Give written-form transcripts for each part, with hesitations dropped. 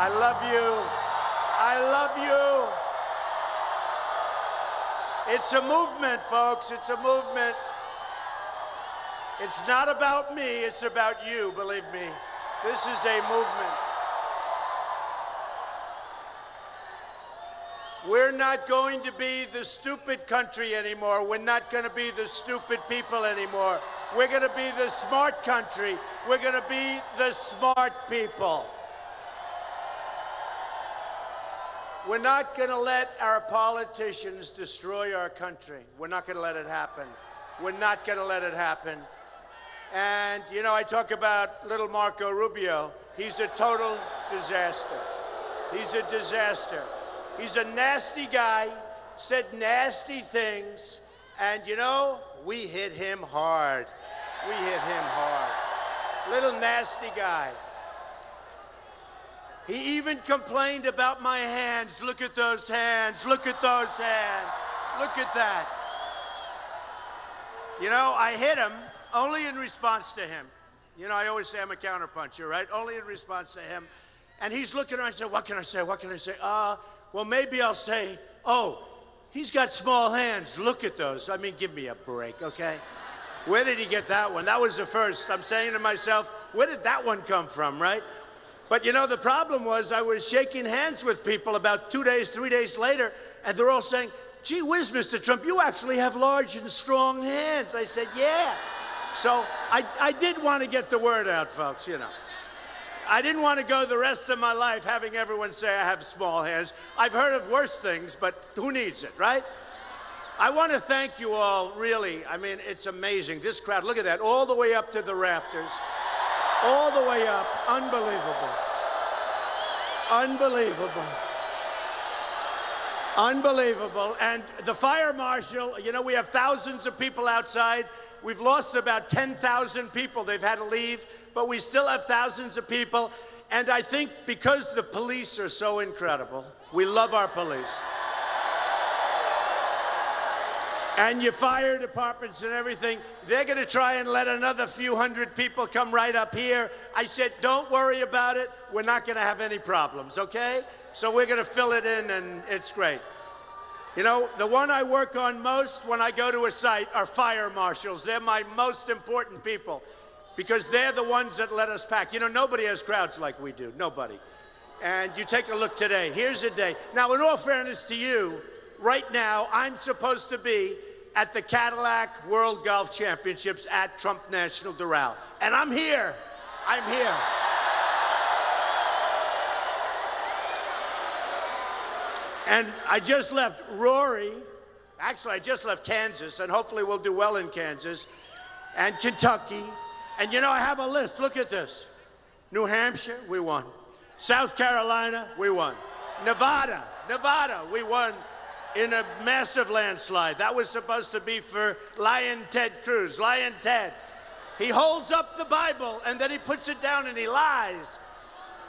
I love you. I love you. It's a movement, folks. It's a movement. It's not about me. It's about you, believe me. This is a movement. We're not going to be the stupid country anymore. We're not going to be the stupid people anymore. We're going to be the smart country. We're going to be the smart people. We're not going to let our politicians destroy our country. We're not going to let it happen. We're not going to let it happen. And, you know, I talk about little Marco Rubio. He's a total disaster. He's a disaster. He's a nasty guy, said nasty things, and, you know, we hit him hard. We hit him hard. Little nasty guy. He even complained about my hands. Look at those hands. Look at those hands. Look at that. You know, I hit him only in response to him. You know, I always say I'm a counterpuncher, right? Only in response to him. And he's looking around and said, what can I say? What can I say? Well, maybe I'll say, oh, he's got small hands. Look at those. I mean, give me a break, okay? Where did he get that one? That was the first. I'm saying to myself, where did that one come from, right? But, you know, the problem was I was shaking hands with people about 2 days, 3 days later, and they're all saying, gee whiz, Mr. Trump, you actually have large and strong hands. I said, yeah. So I did want to get the word out, folks, you know. I didn't want to go the rest of my life having everyone say I have small hands. I've heard of worse things, but who needs it, right? I want to thank you all, really. I mean, it's amazing. This crowd, look at that, all the way up to the rafters. All the way up. Unbelievable. Unbelievable. Unbelievable. And the fire marshal, you know, we have thousands of people outside. We've lost about 10,000 people. They've had to leave, but we still have thousands of people. And I think because the police are so incredible, we love our police. And your fire departments and everything, they're going to try and let another few hundred people come right up here. I said, don't worry about it. We're not going to have any problems, okay? So we're going to fill it in, and it's great. You know, the one I work on most when I go to a site are fire marshals. They're my most important people because they're the ones that let us pack. You know, nobody has crowds like we do, nobody. And you take a look today. Here's a day. Now, in all fairness to you, right now, I'm supposed to be at the Cadillac World Golf Championships at Trump National Doral. And I'm here. I'm here. And I just left Rory. Actually, I just left Kansas, and hopefully we'll do well in Kansas, and Kentucky. And, you know, I have a list. Look at this. New Hampshire, we won. South Carolina, we won. Nevada, we won in a massive landslide. That was supposed to be for Lion Ted Cruz. Lion Ted. He holds up the Bible, and then he puts it down, and he lies.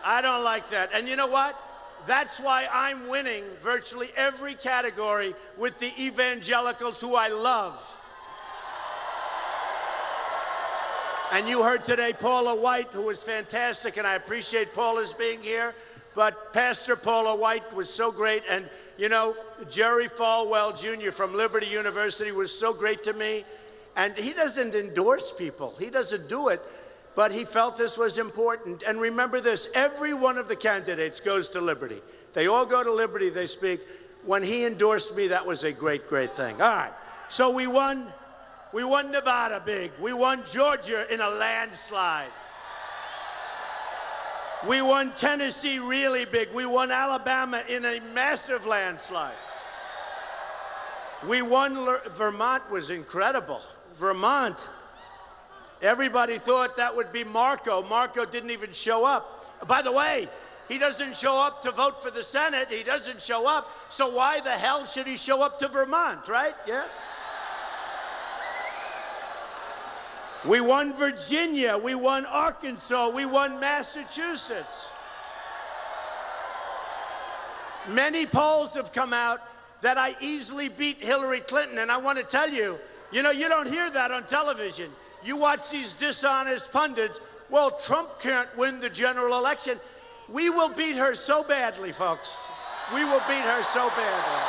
I don't like that. And you know what? That's why I'm winning virtually every category with the evangelicals who I love. And you heard today Paula White, who was fantastic, and I appreciate Paula's being here. But Pastor Paula White was so great. And, you know, Jerry Falwell Jr. from Liberty University was so great to me. And he doesn't endorse people. He doesn't do it. But he felt this was important. And remember this, every one of the candidates goes to Liberty. They all go to Liberty, they speak. When he endorsed me, that was a great, great thing. All right, so we won Nevada big. We won Georgia in a landslide. We won Tennessee really big. We won Alabama in a massive landslide. We won, Vermont was incredible. Vermont. Everybody thought that would be Marco. Marco didn't even show up. By the way, he doesn't show up to vote for the Senate. He doesn't show up. So why the hell should he show up to Vermont, right? Yeah. We won Virginia. We won Arkansas. We won Massachusetts. Many polls have come out that I easily beat Hillary Clinton. And I want to tell you, you know, you don't hear that on television. You watch these dishonest pundits, well, Trump can't win the general election. We will beat her so badly, folks. We will beat her so badly.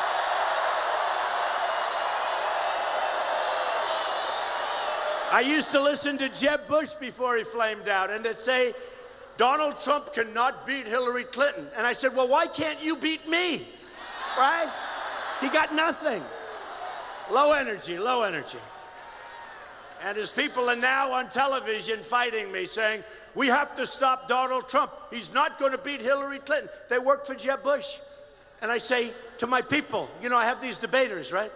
I used to listen to Jeb Bush before he flamed out, and they'd say, Donald Trump cannot beat Hillary Clinton. And I said, well, why can't you beat me? Right? He got nothing. Low energy, low energy. And his people are now on television fighting me, saying, we have to stop Donald Trump. He's not going to beat Hillary Clinton. They work for Jeb Bush. And I say to my people, you know, I have these debaters, right?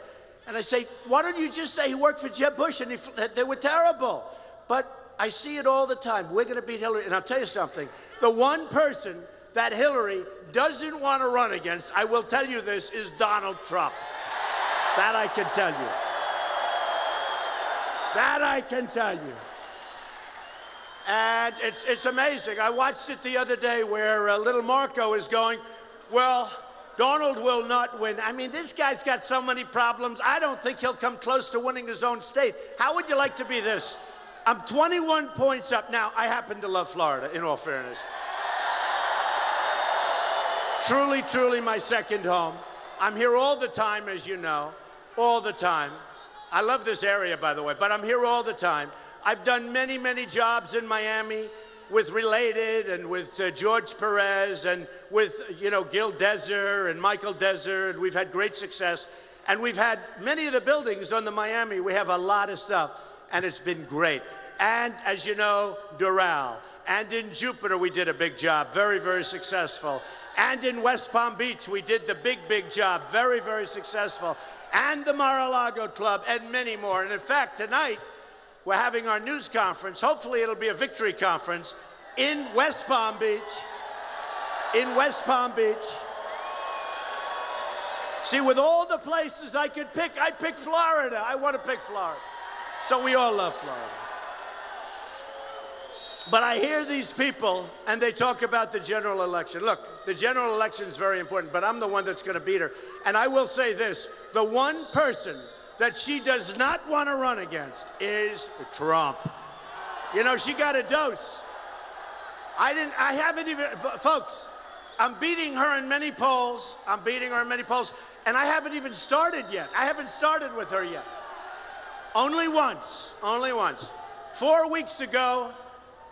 And I say, why don't you just say he worked for Jeb Bush and they were terrible? But I see it all the time. We're going to beat Hillary. And I'll tell you something. The one person that Hillary doesn't want to run against, I will tell you this, is Donald Trump. That I can tell you. That I can tell you. And it's amazing. I watched it the other day where little Marco is going, well, Donald will not win. I mean, this guy's got so many problems. I don't think he'll come close to winning his own state. How would you like to be this? I'm 21 points up. Now, I happen to love Florida, in all fairness. Truly, truly my second home. I'm here all the time, as you know, all the time. I love this area, by the way, but I'm here all the time. I've done many, many jobs in Miami with Related and with George Perez and with, you know, Gil Deser and Michael Deser, and we've had great success. And we've had many of the buildings on the Miami, we have a lot of stuff, and it's been great. And as you know, Doral. And in Jupiter, we did a big job, very, very successful. And in West Palm Beach, we did the big, big job, very, very successful. And the Mar-a-Lago Club, and many more. And in fact, tonight, we're having our news conference. Hopefully, it'll be a victory conference in West Palm Beach. In West Palm Beach. See, with all the places I could pick, I'd pick Florida. I want to pick Florida. So we all love Florida. But I hear these people, and they talk about the general election. Look, the general election is very important, but I'm the one that's going to beat her. And I will say this, the one person that she does not want to run against is Trump. You know, she got a dose. I haven't even, folks, I'm beating her in many polls. I'm beating her in many polls, and I haven't even started yet. I haven't started with her yet. Only once, only once. 4 weeks ago,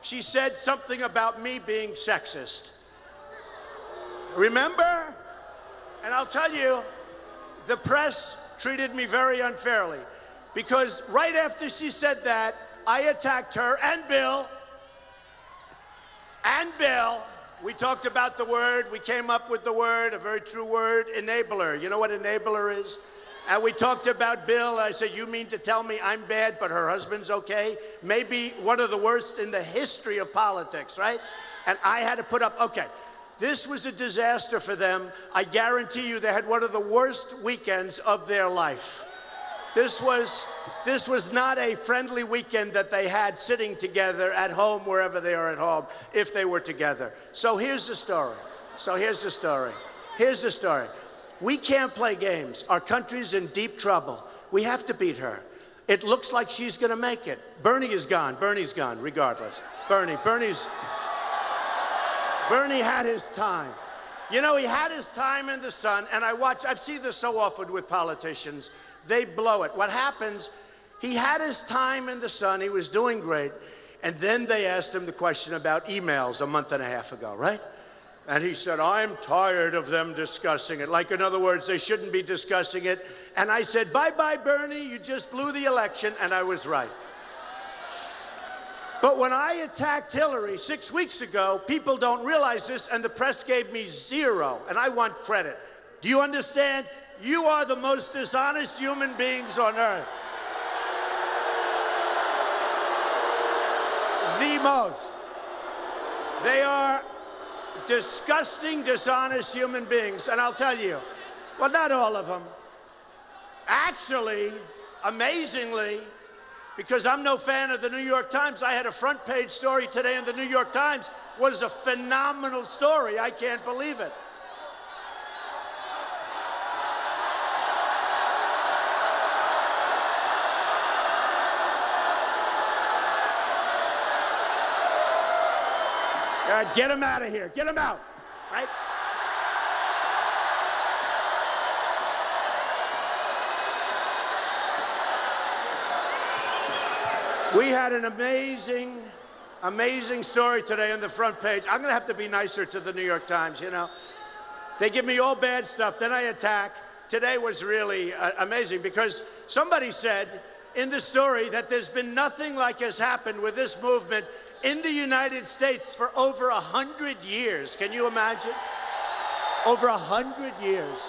she said something about me being sexist. Remember? And I'll tell you, the press treated me very unfairly because right after she said that, I attacked her and Bill. We talked about the word, we came up with the word, a very true word, enabler. You know what enabler is? And we talked about Bill. I said, you mean to tell me I'm bad, but her husband's okay? Maybe one of the worst in the history of politics, right? And I had to put up, okay, this was a disaster for them. I guarantee you they had one of the worst weekends of their life. This was not a friendly weekend that they had sitting together at home, wherever they are at home, if they were together. So here's the story. Here's the story. We can't play games. Our country's in deep trouble. We have to beat her. It looks like she's going to make it. Bernie is gone. Bernie's gone, regardless. Bernie had his time. You know, he had his time in the sun, and I've seen this so often with politicians. They blow it. What happens, he had his time in the sun, he was doing great, and then they asked him the question about emails a month and a half ago, right? And he said, I'm tired of them discussing it. Like, in other words, they shouldn't be discussing it. And I said, bye-bye, Bernie, you just blew the election, and I was right. But when I attacked Hillary 6 weeks ago, people don't realize this, and the press gave me zero, and I want credit. Do you understand? You are the most dishonest human beings on earth. The most. They are disgusting, dishonest human beings. And I'll tell you, well, not all of them. Actually, amazingly, because I'm no fan of the New York Times, I had a front page story today in the New York Times. Was a phenomenal story. I can't believe it. All right, get him out of here. Get him out, right? We had an amazing story today on the front page. I'm going to have to be nicer to the New York Times, you know. They give me all bad stuff, then I attack. Today was really amazing because somebody said in the story that there's been nothing like has happened with this movement in the United States for over 100 years. Can you imagine? Over 100 years.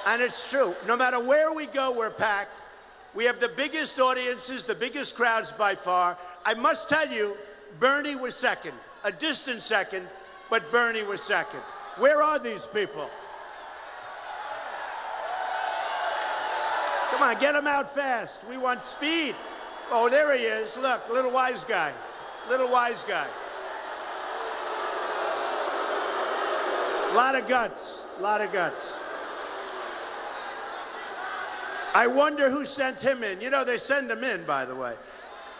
And it's true. No matter where we go, we're packed. We have the biggest audiences, the biggest crowds by far. I must tell you, Bernie was second, a distant second, but Bernie was second. Where are these people? Come on, get them out fast. We want speed. Oh, there he is. Look, little wise guy. Little wise guy. A lot of guts. A lot of guts. I wonder who sent him in. You know, they send him in, by the way.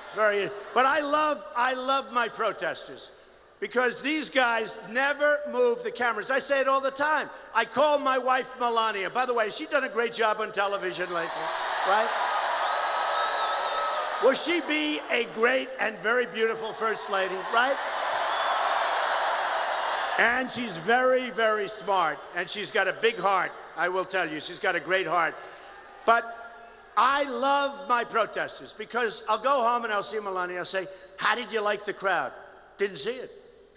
It's very, but I love my protesters because these guys never move the cameras. I say it all the time. I call my wife Melania. By the way, she's done a great job on television lately, right? Will she be a great and very beautiful First Lady, right? And she's very, very smart, and she's got a big heart, I will tell you. She's got a great heart. But I love my protesters because I'll go home and I'll see Melania. I'll say, how did you like the crowd? Didn't see it.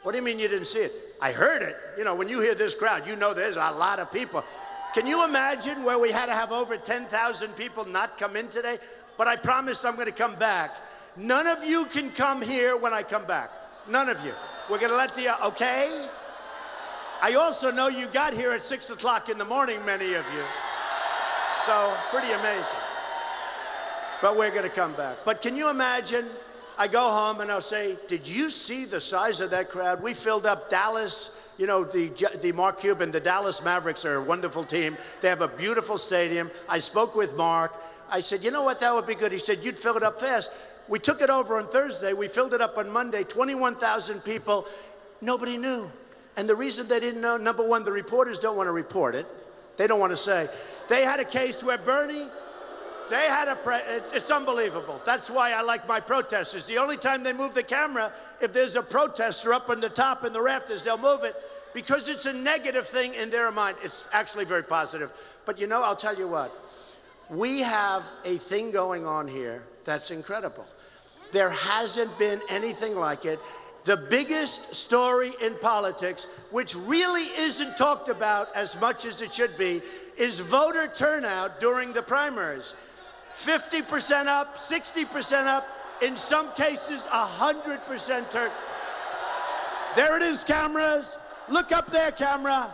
What do you mean you didn't see it? I heard it. You know, when you hear this crowd, you know there's a lot of people. Can you imagine where we had to have over 10,000 people not come in today? But I promised I'm going to come back. None of you can come here when I come back. None of you. We're going to let the, okay? I also know you got here at 6 o'clock in the morning, many of you. So, pretty amazing. But we're going to come back. But can you imagine, I go home and I'll say, did you see the size of that crowd? We filled up Dallas, you know, the Mark Cuban, the Dallas Mavericks are a wonderful team. They have a beautiful stadium. I spoke with Mark. I said, you know what, that would be good. He said, you'd fill it up fast. We took it over on Thursday. We filled it up on Monday, 21,000 people. Nobody knew. And the reason they didn't know, number one, the reporters don't want to report it. They don't want to say. They had a case where Bernie, they had it's unbelievable. That's why I like my protesters. The only time they move the camera, if there's a protester up on the top in the rafters, they'll move it because it's a negative thing in their mind. It's actually very positive. But you know, I'll tell you what, we have a thing going on here that's incredible. There hasn't been anything like it. The biggest story in politics, which really isn't talked about as much as it should be, is voter turnout during the primaries. 50% up, 60% up, in some cases 100% turn. There it is, cameras. Look up there, camera.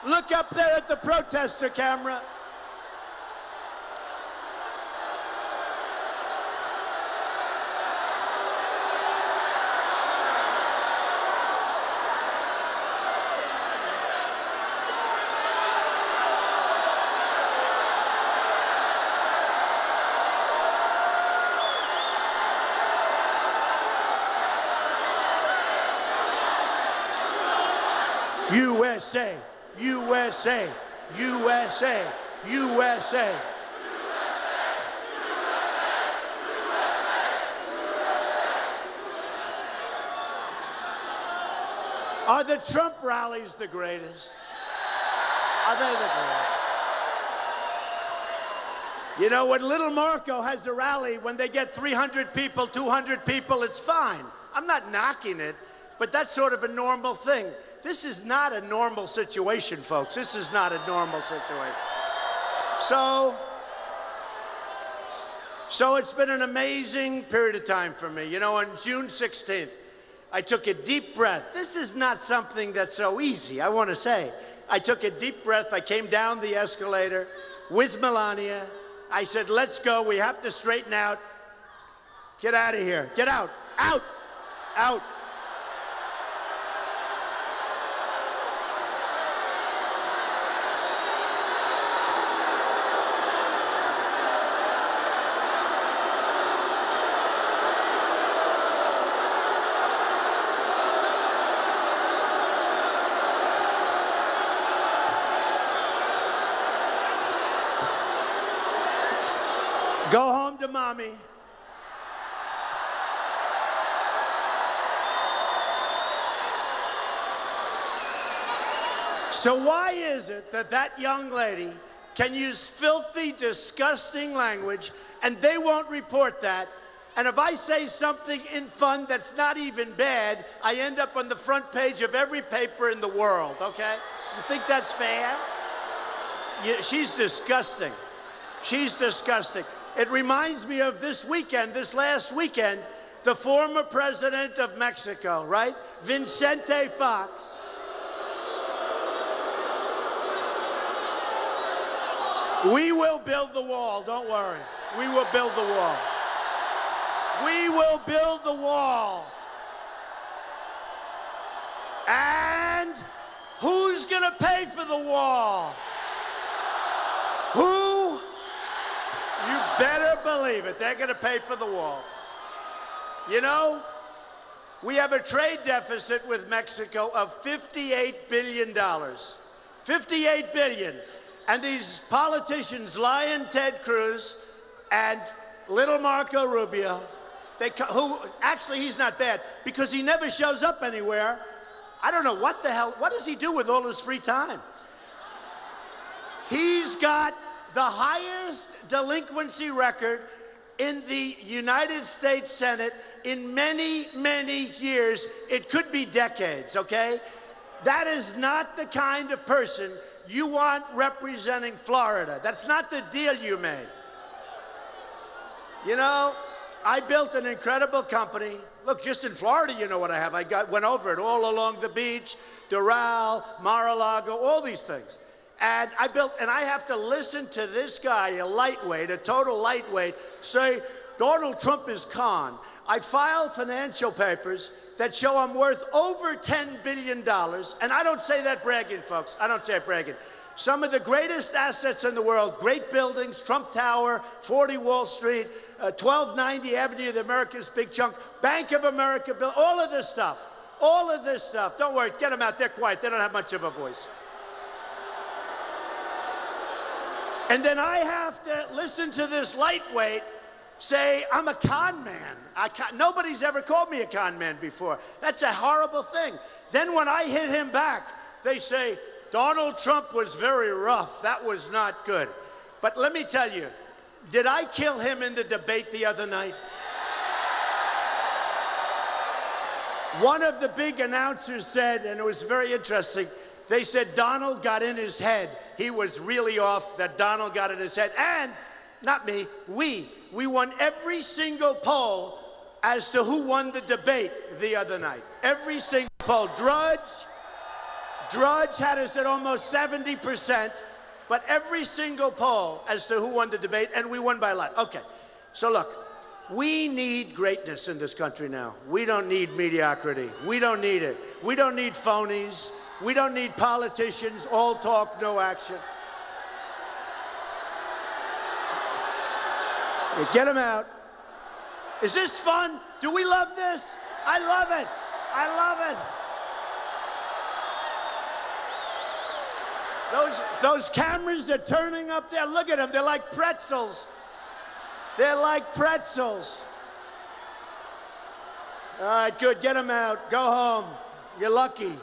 Look up there at the protester, camera. USA, USA, USA, USA. Are the Trump rallies the greatest? Are they the greatest? You know, when little Marco has a rally, when they get 300 people, 200 people, it's fine. I'm not knocking it, but that's sort of a normal thing. This is not a normal situation, folks. This is not a normal situation. So it's been an amazing period of time for me. You know, on June 16th, I took a deep breath. This is not something that's so easy, I want to say. I took a deep breath. I came down the escalator with Melania. I said, let's go. We have to straighten out. Get out of here. Get out. Out. Out. mommy. So why is it that that young lady can use filthy, disgusting language and they won't report that? And if I say something in fun that's not even bad, I end up on the front page of every paper in the world, okay? You think that's fair? She's disgusting. She's disgusting. It reminds me of this weekend, this last weekend, the former president of Mexico, right? Vicente Fox. We will build the wall, don't worry. We will build the wall. We will build the wall. And who's gonna pay for the wall? Who? You better believe it. They're gonna pay for the wall. You know, we have a trade deficit with Mexico of $58 billion. $58 billion. And these politicians, Lion Ted Cruz and little Marco Rubio, who actually he's not bad because he never shows up anywhere. I don't know what the hell, what does he do with all his free time? He's got the highest delinquency record in the United States Senate in many, many years. It could be decades, okay? That is not the kind of person you want representing Florida. That's not the deal you made. You know, I built an incredible company. Look, just in Florida, you know what I have. Went over it all along the beach, Doral, Mar-a-Lago, all these things. And I have to listen to this guy, a lightweight, a total lightweight, say, Donald Trump is con. I filed financial papers that show I'm worth over $10 billion. And I don't say that bragging, folks. I don't say it bragging. Some of the greatest assets in the world, great buildings, Trump Tower, 40 Wall Street, 1290 Avenue of the Americas, big chunk, Bank of America, all of this stuff. All of this stuff. Don't worry, get them out. They're quiet. They don't have much of a voice. And then I have to listen to this lightweight say, I'm a con man. Nobody's ever called me a con man before. That's a horrible thing. Then when I hit him back, they say, Donald Trump was very rough. That was not good. But let me tell you, did I kill him in the debate the other night? One of the big announcers said, and it was very interesting, they said Donald got in his head. He was really off, that Donald got in his head. And, not me, we won every single poll as to who won the debate the other night. Every single poll. Drudge had us at almost 70%, but every single poll as to who won the debate, and we won by a lot. Okay, so look, we need greatness in this country now. We don't need mediocrity. We don't need it. We don't need phonies. We don't need politicians, all talk, no action. Get them out. Is this fun? Do we love this? I love it. I love it. Those cameras are turning up there. Look at them. They're like pretzels. They're like pretzels. All right, good. Get them out. Go home. You're lucky.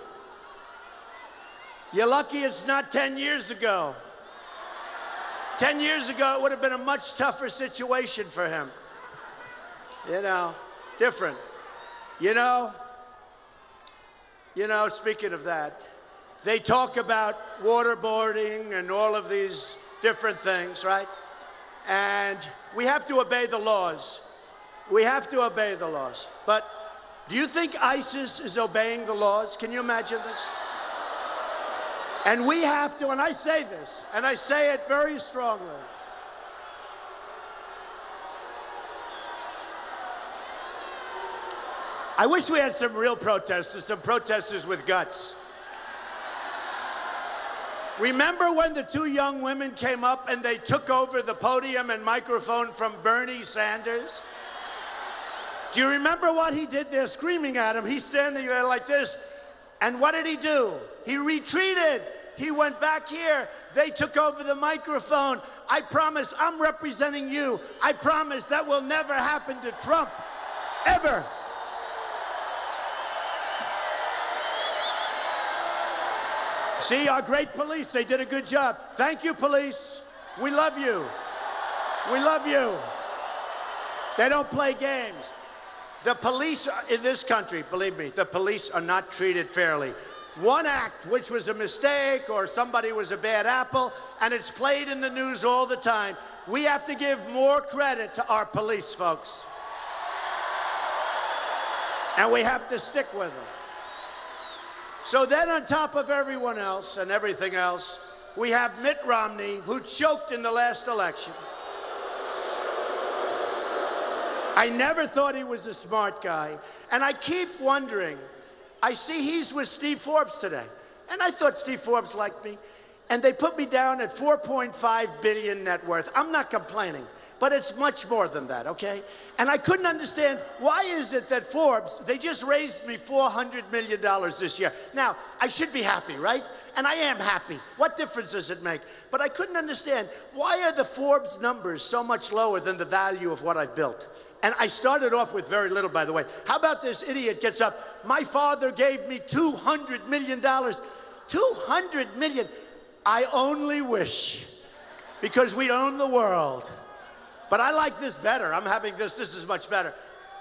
You're lucky it's not 10 years ago. 10 years ago, it would have been a much tougher situation for him. You know, different. You know, speaking of that, they talk about waterboarding and all of these different things, right? And we have to obey the laws. We have to obey the laws. But do you think ISIS is obeying the laws? Can you imagine this? And we have to, and I say this, and I say it very strongly. I wish we had some real protesters, some protesters with guts. Remember when the two young women came up and they took over the podium and microphone from Bernie Sanders? Do you remember what he did? They're screaming at him. He's standing there like this. And what did he do? He retreated. He went back here. They took over the microphone. I promise I'm representing you. I promise that will never happen to Trump, ever. See, our great police, they did a good job. Thank you, police. We love you. We love you. They don't play games. The police in this country, believe me, the police are not treated fairly. One act, which was a mistake or somebody was a bad apple, and it's played in the news all the time. We have to give more credit to our police, folks. And we have to stick with them. So then on top of everyone else and everything else, we have Mitt Romney, who choked in the last election. I never thought he was a smart guy. And I keep wondering, I see he's with Steve Forbes today. And I thought Steve Forbes liked me. And they put me down at 4.5 billion net worth. I'm not complaining, but it's much more than that, okay? And I couldn't understand, why is it that Forbes, they just raised me $400 million this year. Now, I should be happy, right? And I am happy. What difference does it make? But I couldn't understand, why are the Forbes numbers so much lower than the value of what I've built? And I started off with very little, by the way. How about this idiot gets up, my father gave me $200 million. $200 million. I only wish, because we own the world. But I like this better. I'm having this is much better.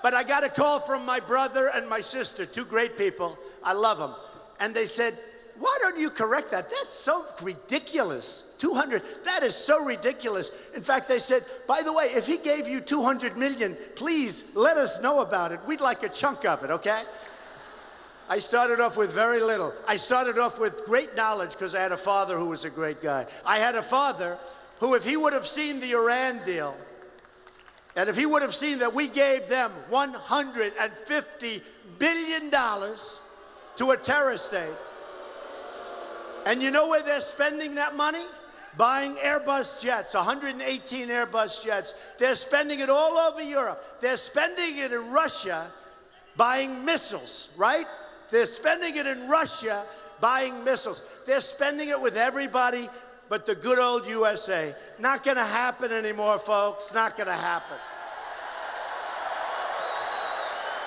But I got a call from my brother and my sister, two great people. I love them. And they said, why don't you correct that? That's so ridiculous. 200, that is so ridiculous. In fact, they said, by the way, if he gave you 200 million, please let us know about it. We'd like a chunk of it, okay? I started off with very little. I started off with great knowledge because I had a father who was a great guy. I had a father who, if he would have seen the Iran deal, and if he would have seen that we gave them $150 billion to a terrorist state, and you know where they're spending that money? Buying Airbus jets, 118 Airbus jets. They're spending it all over Europe. They're spending it in Russia buying missiles, right? They're spending it in Russia buying missiles. They're spending it with everybody but the good old USA. Not gonna happen anymore, folks. Not gonna happen.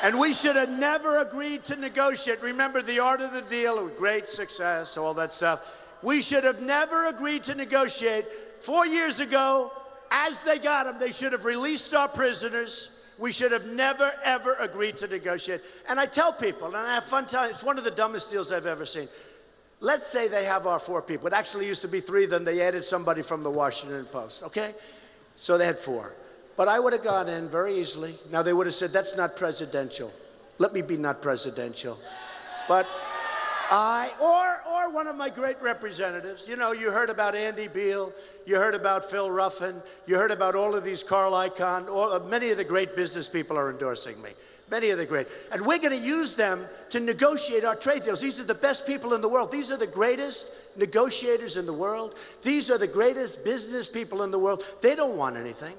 And we should have never agreed to negotiate. Remember the art of the deal, great success, all that stuff. We should have never agreed to negotiate. 4 years ago, as they got them, they should have released our prisoners. We should have never, ever agreed to negotiate. And I tell people, and I have fun telling, it's one of the dumbest deals I've ever seen. Let's say they have our 4 people. It actually used to be 3, then they added somebody from the Washington Post, okay? So they had 4. But I would have gone in very easily. Now they would have said, that's not presidential. Let me be not presidential. But or one of my great representatives, you know, you heard about Andy Beal, you heard about Phil Ruffin, you heard about all of these Carl Icahn, many of the great business people are endorsing me. Many of the great. And we're going to use them to negotiate our trade deals. These are the best people in the world. These are the greatest negotiators in the world. These are the greatest business people in the world. They don't want anything.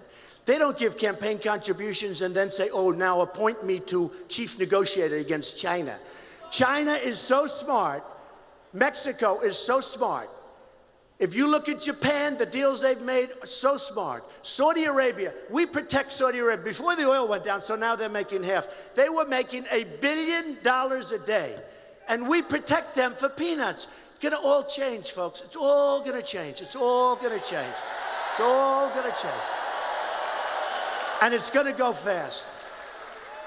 They don't give campaign contributions and then say, oh, now appoint me to chief negotiator against China. China is so smart. Mexico is so smart. If you look at Japan, the deals they've made are so smart. Saudi Arabia, we protect Saudi Arabia. Before the oil went down, so now they're making half. They were making $1 billion a day, and we protect them for peanuts. It's gonna all change, folks. It's all gonna change. It's all gonna change. It's all gonna change. And it's gonna go fast.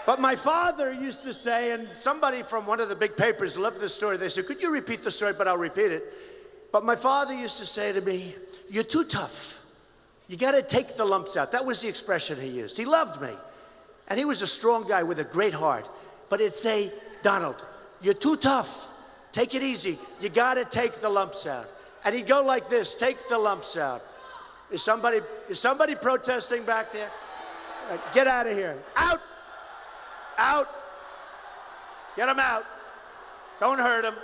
But my father used to say, and somebody from one of the big papers loved this story. They said, could you repeat the story, but I'll repeat it. But my father used to say to me, you're too tough. You got to take the lumps out. That was the expression he used. He loved me. And he was a strong guy with a great heart. But he'd say, Donald, you're too tough. Take it easy. You got to take the lumps out. And he'd go like this, take the lumps out. Is somebody protesting back there? Get out of here. Out. Out. Get him out. Don't hurt him.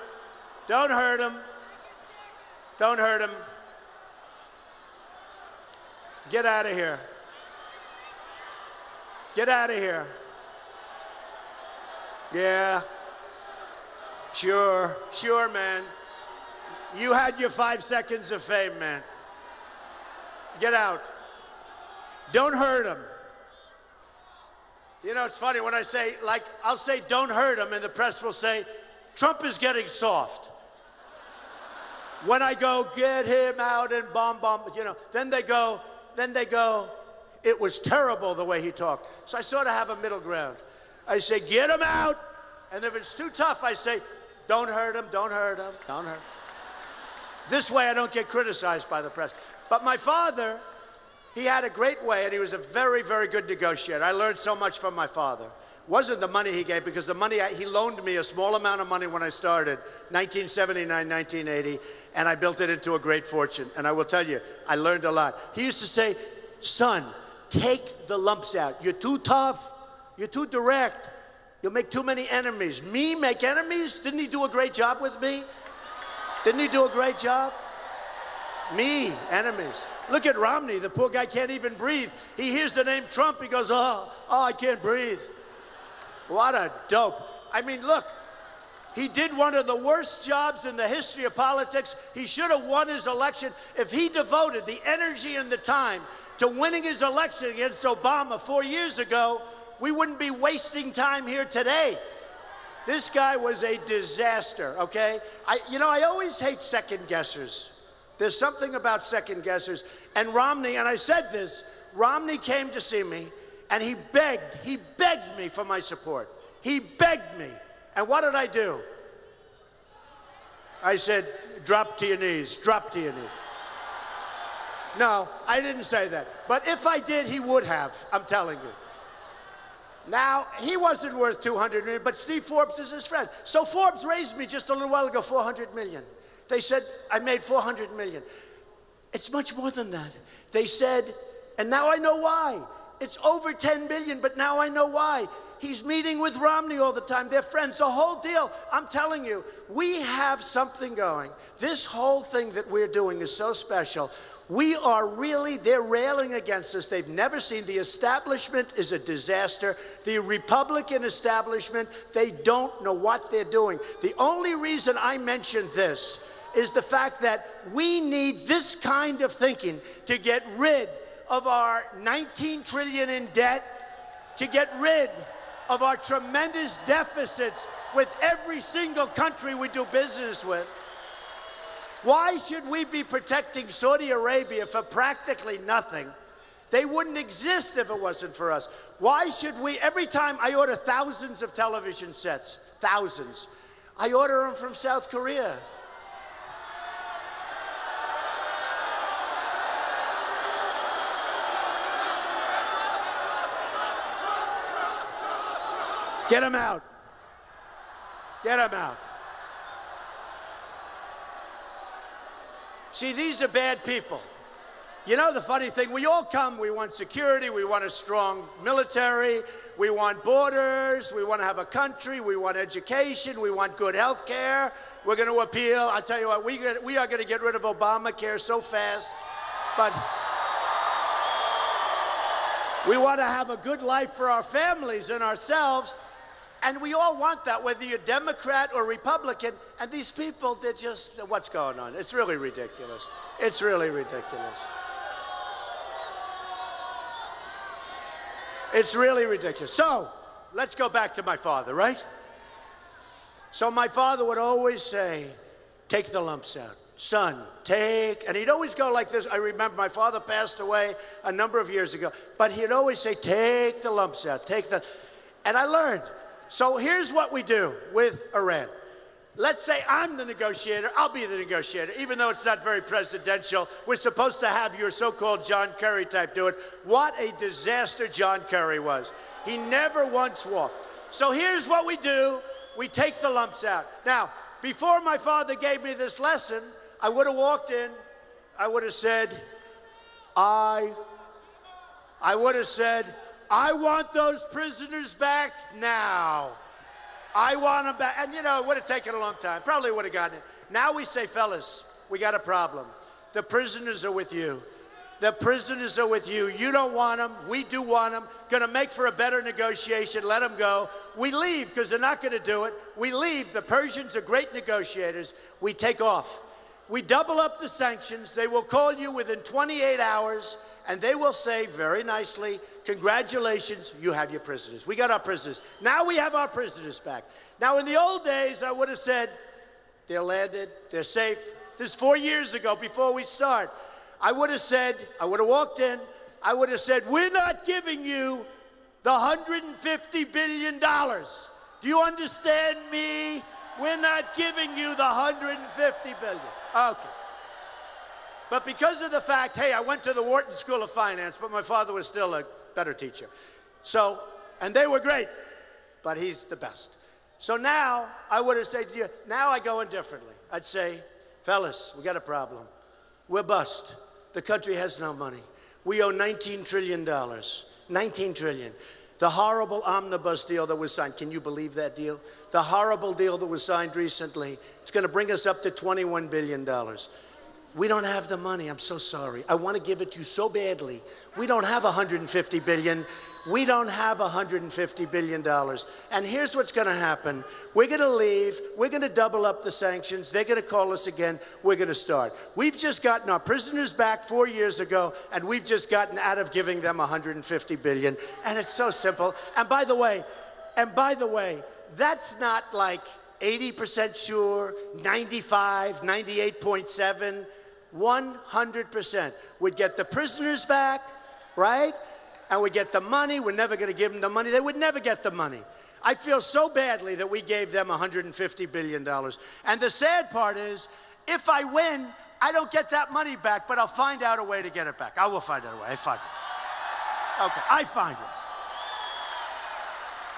Don't hurt him. Don't hurt him. Get out of here. Get out of here. Yeah. Sure, man. You had your 5 seconds of fame, man. Get out. Don't hurt him. You know, it's funny when I say, like, I'll say, don't hurt him, and the press will say, Trump is getting soft. When I go, get him out and bomb, you know, then they go, it was terrible the way he talked. So I sort of have a middle ground. I say, get him out. And if it's too tough, I say, don't hurt him, don't hurt him, don't hurt him. This way I don't get criticized by the press. But my father, he had a great way, and he was a very, very good negotiator. I learned so much from my father. Wasn't the money he gave, because the money, he loaned me a small amount of money when I started, 1979, 1980, and I built it into a great fortune. And I will tell you, I learned a lot. He used to say, son, take the lumps out. You're too tough. You're too direct. You'll make too many enemies. Me make enemies? Didn't he do a great job with me? Didn't he do a great job? Me, enemies. Look at Romney. The poor guy can't even breathe. He hears the name Trump. He goes, oh, I can't breathe. What a dope. I mean, look, he did one of the worst jobs in the history of politics. He should have won his election. If he devoted the energy and the time to winning his election against Obama 4 years ago, we wouldn't be wasting time here today. This guy was a disaster, okay? I always hate second guessers. There's something about second guessers. And Romney, and I said this, Romney came to see me, and he begged me for my support. He begged me. And what did I do? I said, drop to your knees, drop to your knees. No, I didn't say that. But if I did, he would have, I'm telling you. Now, he wasn't worth $200 million, but Steve Forbes is his friend. So Forbes raised me just a little while ago $400 million. They said, I made $400 million. It's much more than that. They said, and now I know why. It's over $10 billion, but now I know why. He's meeting with Romney all the time. They're friends, the whole deal. I'm telling you, we have something going. This whole thing that we're doing is so special. We are really, they're railing against us. They've never seen, the establishment is a disaster. The Republican establishment, they don't know what they're doing. The only reason I mentioned this is the fact that we need this kind of thinking to get rid of our 19 trillion in debt, to get rid of our tremendous deficits with every single country we do business with. Why should we be protecting Saudi Arabia for practically nothing? They wouldn't exist if it wasn't for us. Why should we, every time I order thousands of television sets, thousands, I order them from South Korea. Get him out. Get him out. See, these are bad people. You know the funny thing, we all come, we want security, we want a strong military, we want borders, we want to have a country, we want education, we want good health care. We're going to appeal. I'll tell you what, we are going to get rid of Obamacare so fast. But we want to have a good life for our families and ourselves. And we all want that, whether you're Democrat or Republican. And these people, they're just, what's going on? It's really ridiculous. It's really ridiculous. It's really ridiculous. So, let's go back to my father, right? So my father would always say, take the lumps out. Son, take, and he'd always go like this. I remember my father passed away a number of years ago, but he'd always say, take the lumps out, take the, and I learned. So here's what we do with Iran. Let's say I'm the negotiator. I'll be the negotiator, even though it's not very presidential. We're supposed to have your so-called John Kerry type do it. What a disaster John Kerry was. He never once walked. So here's what we do. We take the lumps out. Now, before my father gave me this lesson, I would have walked in. I would have said, I want those prisoners back now. I want them back. And, you know, it would have taken a long time. Probably would have gotten it. Now we say, fellas, we got a problem. The prisoners are with you. The prisoners are with you. You don't want them. We do want them. Going to make for a better negotiation. Let them go. We leave because they're not going to do it. We leave. The Persians are great negotiators. We take off. We double up the sanctions. They will call you within 28 hours, and they will say very nicely, congratulations, you have your prisoners. We got our prisoners. Now we have our prisoners back. Now, in the old days, I would have said, they're landed, they're safe. This is 4 years ago, before we start. I would have said, I would have walked in, I would have said, we're not giving you the $150 billion. Do you understand me? We're not giving you the $150 billion. Okay. But because of the fact, hey, I went to the Wharton School of Finance, but my father was still a better teacher. So, and they were great, but he's the best. So now, I would have said to you, now I go in differently. I'd say, fellas, we got a problem. We're bust. The country has no money. We owe $19 trillion. $19 trillion. The horrible omnibus deal that was signed, can you believe that deal? The horrible deal that was signed recently, it's going to bring us up to $21 billion. We don't have the money. I'm so sorry. I want to give it to you so badly. We don't have $150 billion. We don't have $150 billion. And here's what's going to happen. We're going to leave. We're going to double up the sanctions. They're going to call us again. We're going to start. We've just gotten our prisoners back 4 years ago, and we've just gotten out of giving them $150 billion. And it's so simple. And by the way, that's not like 80% sure, 95, 98.7, 100%. We'd get the prisoners back, right? And we get the money. We're never going to give them the money. They would never get the money. I feel so badly that we gave them $150 billion. And the sad part is, if I win, I don't get that money back, but I'll find out a way to get it back. I will find out a way. I find it. Okay, I find it.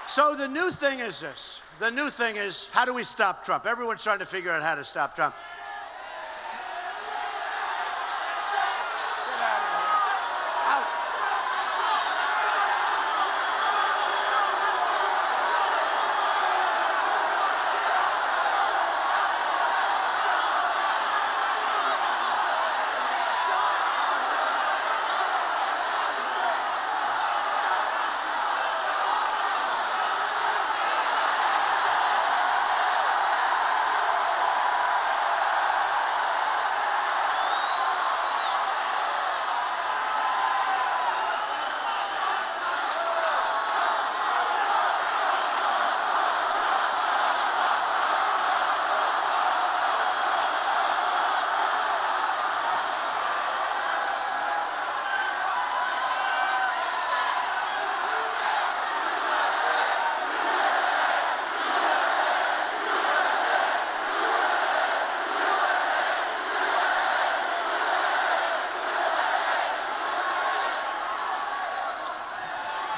So the new thing is this. The new thing is, how do we stop Trump? Everyone's trying to figure out how to stop Trump.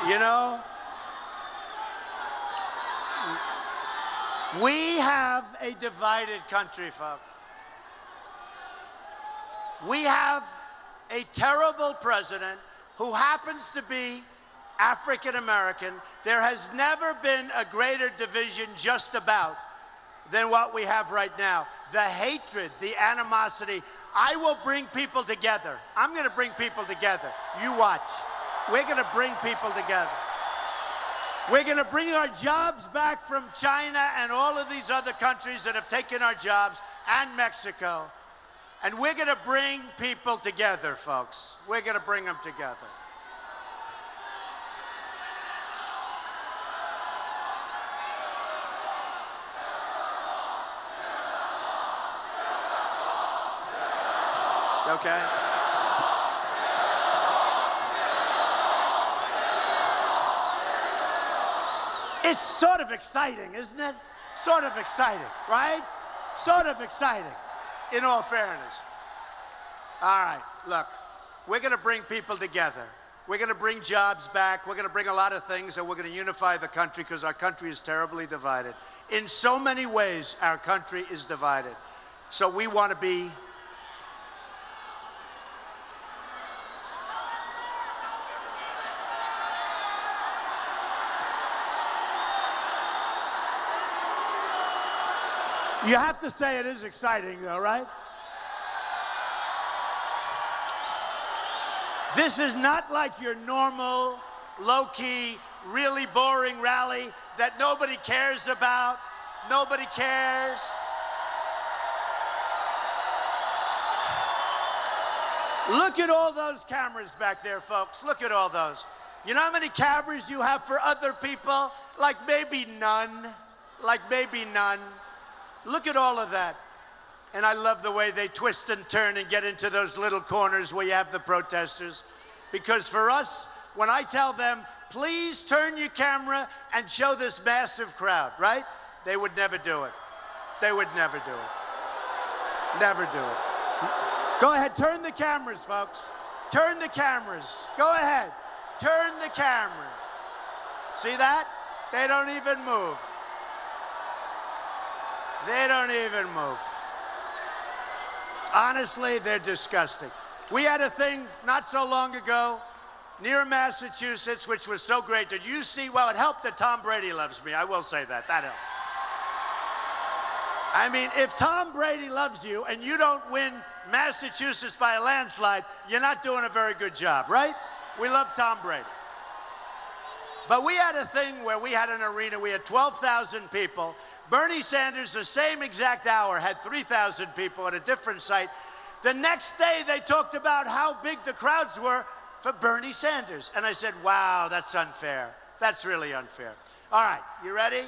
You know, we have a divided country, folks. We have a terrible president who happens to be African American. There has never been a greater division just about than what we have right now. The hatred, the animosity. I will bring people together. I'm going to bring people together. You watch. We're going to bring people together. We're going to bring our jobs back from China and all of these other countries that have taken our jobs, and Mexico. And we're going to bring people together, folks. We're going to bring them together. Okay? It's sort of exciting, isn't it? Sort of exciting, right? Sort of exciting, in all fairness. All right, look, we're going to bring people together. We're going to bring jobs back. We're going to bring a lot of things, and we're going to unify the country because our country is terribly divided. In so many ways, our country is divided. So we want to be You have to say it is exciting, though, right? This is not like your normal, low-key, really boring rally that nobody cares about. Nobody cares. Look at all those cameras back there, folks. Look at all those. You know how many cameras you have for other people? Like maybe none. Like maybe none. Look at all of that. And I love the way they twist and turn and get into those little corners where you have the protesters. Because for us, when I tell them, please turn your camera and show this massive crowd, right? They would never do it. They would never do it. Never do it. Go ahead, turn the cameras, folks. Turn the cameras. Go ahead. Turn the cameras. See that? They don't even move. They don't even move. Honestly, they're disgusting. We had a thing not so long ago near Massachusetts, which was so great. Did you see? Well, it helped that Tom Brady loves me. I will say that. That helped. I mean, if Tom Brady loves you and you don't win Massachusetts by a landslide, you're not doing a very good job, right? We love Tom Brady. But we had a thing where we had an arena, we had 12,000 people. Bernie Sanders, the same exact hour, had 3,000 people at a different site. The next day, they talked about how big the crowds were for Bernie Sanders. And I said, wow, that's unfair. That's really unfair. All right, you ready?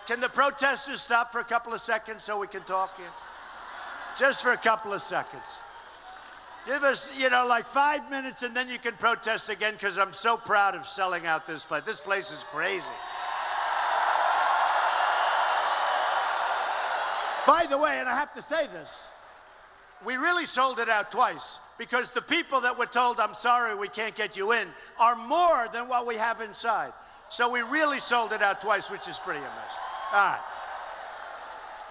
Can the protesters stop for a couple of seconds so we can talk here? Just for a couple of seconds. Give us, you know, like 5 minutes and then you can protest again because I'm so proud of selling out this place. This place is crazy. By the way, and I have to say this, we really sold it out twice because the people that were told, I'm sorry, we can't get you in, are more than what we have inside. So we really sold it out twice, which is pretty amazing. All right.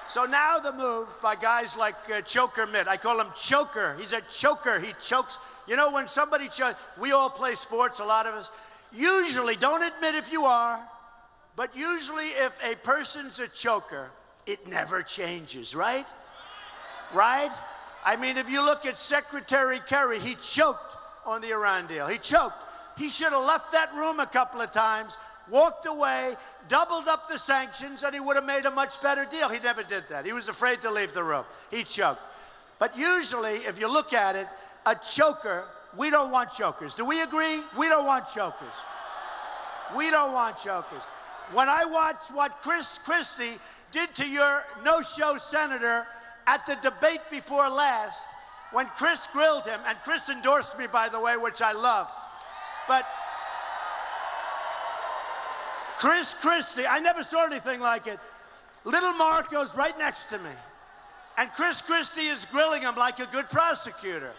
So now the move by guys like Choker Mitt. I call him Choker. He's a choker. He chokes. You know, when somebody chokes, we all play sports, a lot of us. Usually, don't admit if you are, but usually if a person's a choker, it never changes, right? Right? I mean, if you look at Secretary Kerry, he choked on the Iran deal. He choked. He should have left that room a couple of times, walked away, doubled up the sanctions, and he would have made a much better deal. He never did that. He was afraid to leave the room. He choked. But usually, if you look at it, a choker, we don't want chokers. Do we agree? We don't want chokers. We don't want chokers. When I watched what Chris Christie did to your no-show senator at the debate before last, when Chris grilled him, and Chris endorsed me, by the way, which I love, but Chris Christie, I never saw anything like it. Little Marco's right next to me. And Chris Christie is grilling him like a good prosecutor.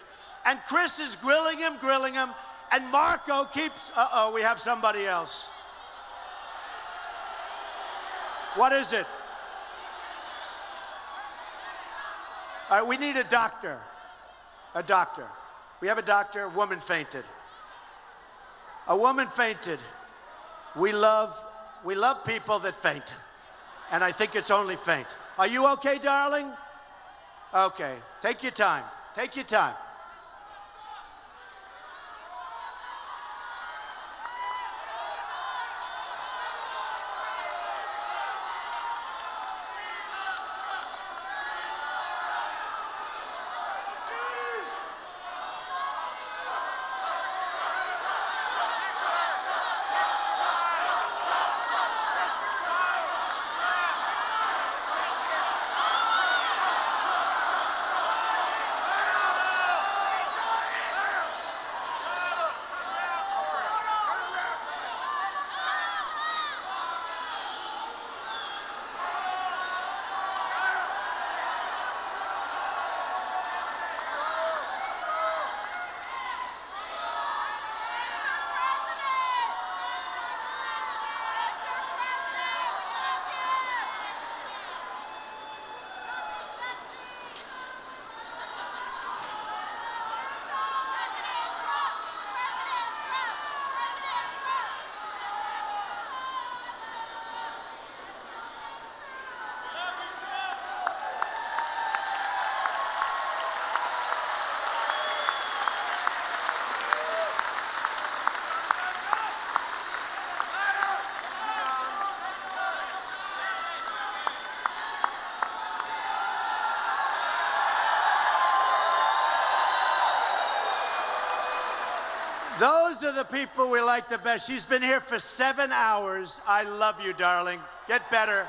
And Chris is grilling him, and Marco keeps, uh-oh, we have somebody else. What is it? All right, we need a doctor. A doctor. We have a doctor, a woman fainted. A woman fainted. We love people that faint. And I think it's only faint. Are you okay, darling? Okay. Take your time. Take your time. Those are the people we like the best. She's been here for 7 hours. I love you, darling. Get better.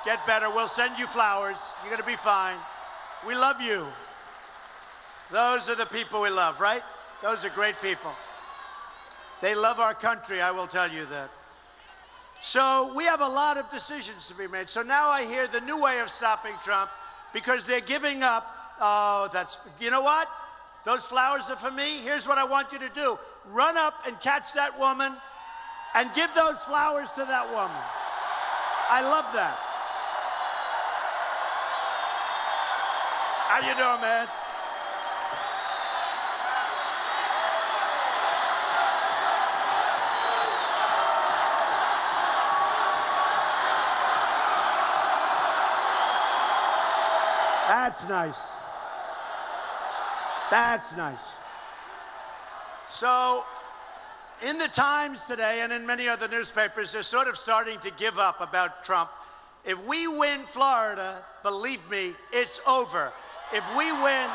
Get better. We'll send you flowers. You're going to be fine. We love you. Those are the people we love, right? Those are great people. They love our country, I will tell you that. So we have a lot of decisions to be made. So now I hear the new way of stopping Trump because they're giving up. Oh, you know what? Those flowers are for me. Here's what I want you to do. Run up and catch that woman and give those flowers to that woman. I love that. How you doing, man? That's nice. That's nice. So, in the Times today and in many other newspapers, they're sort of starting to give up about Trump. If we win Florida, believe me, it's over. If we win,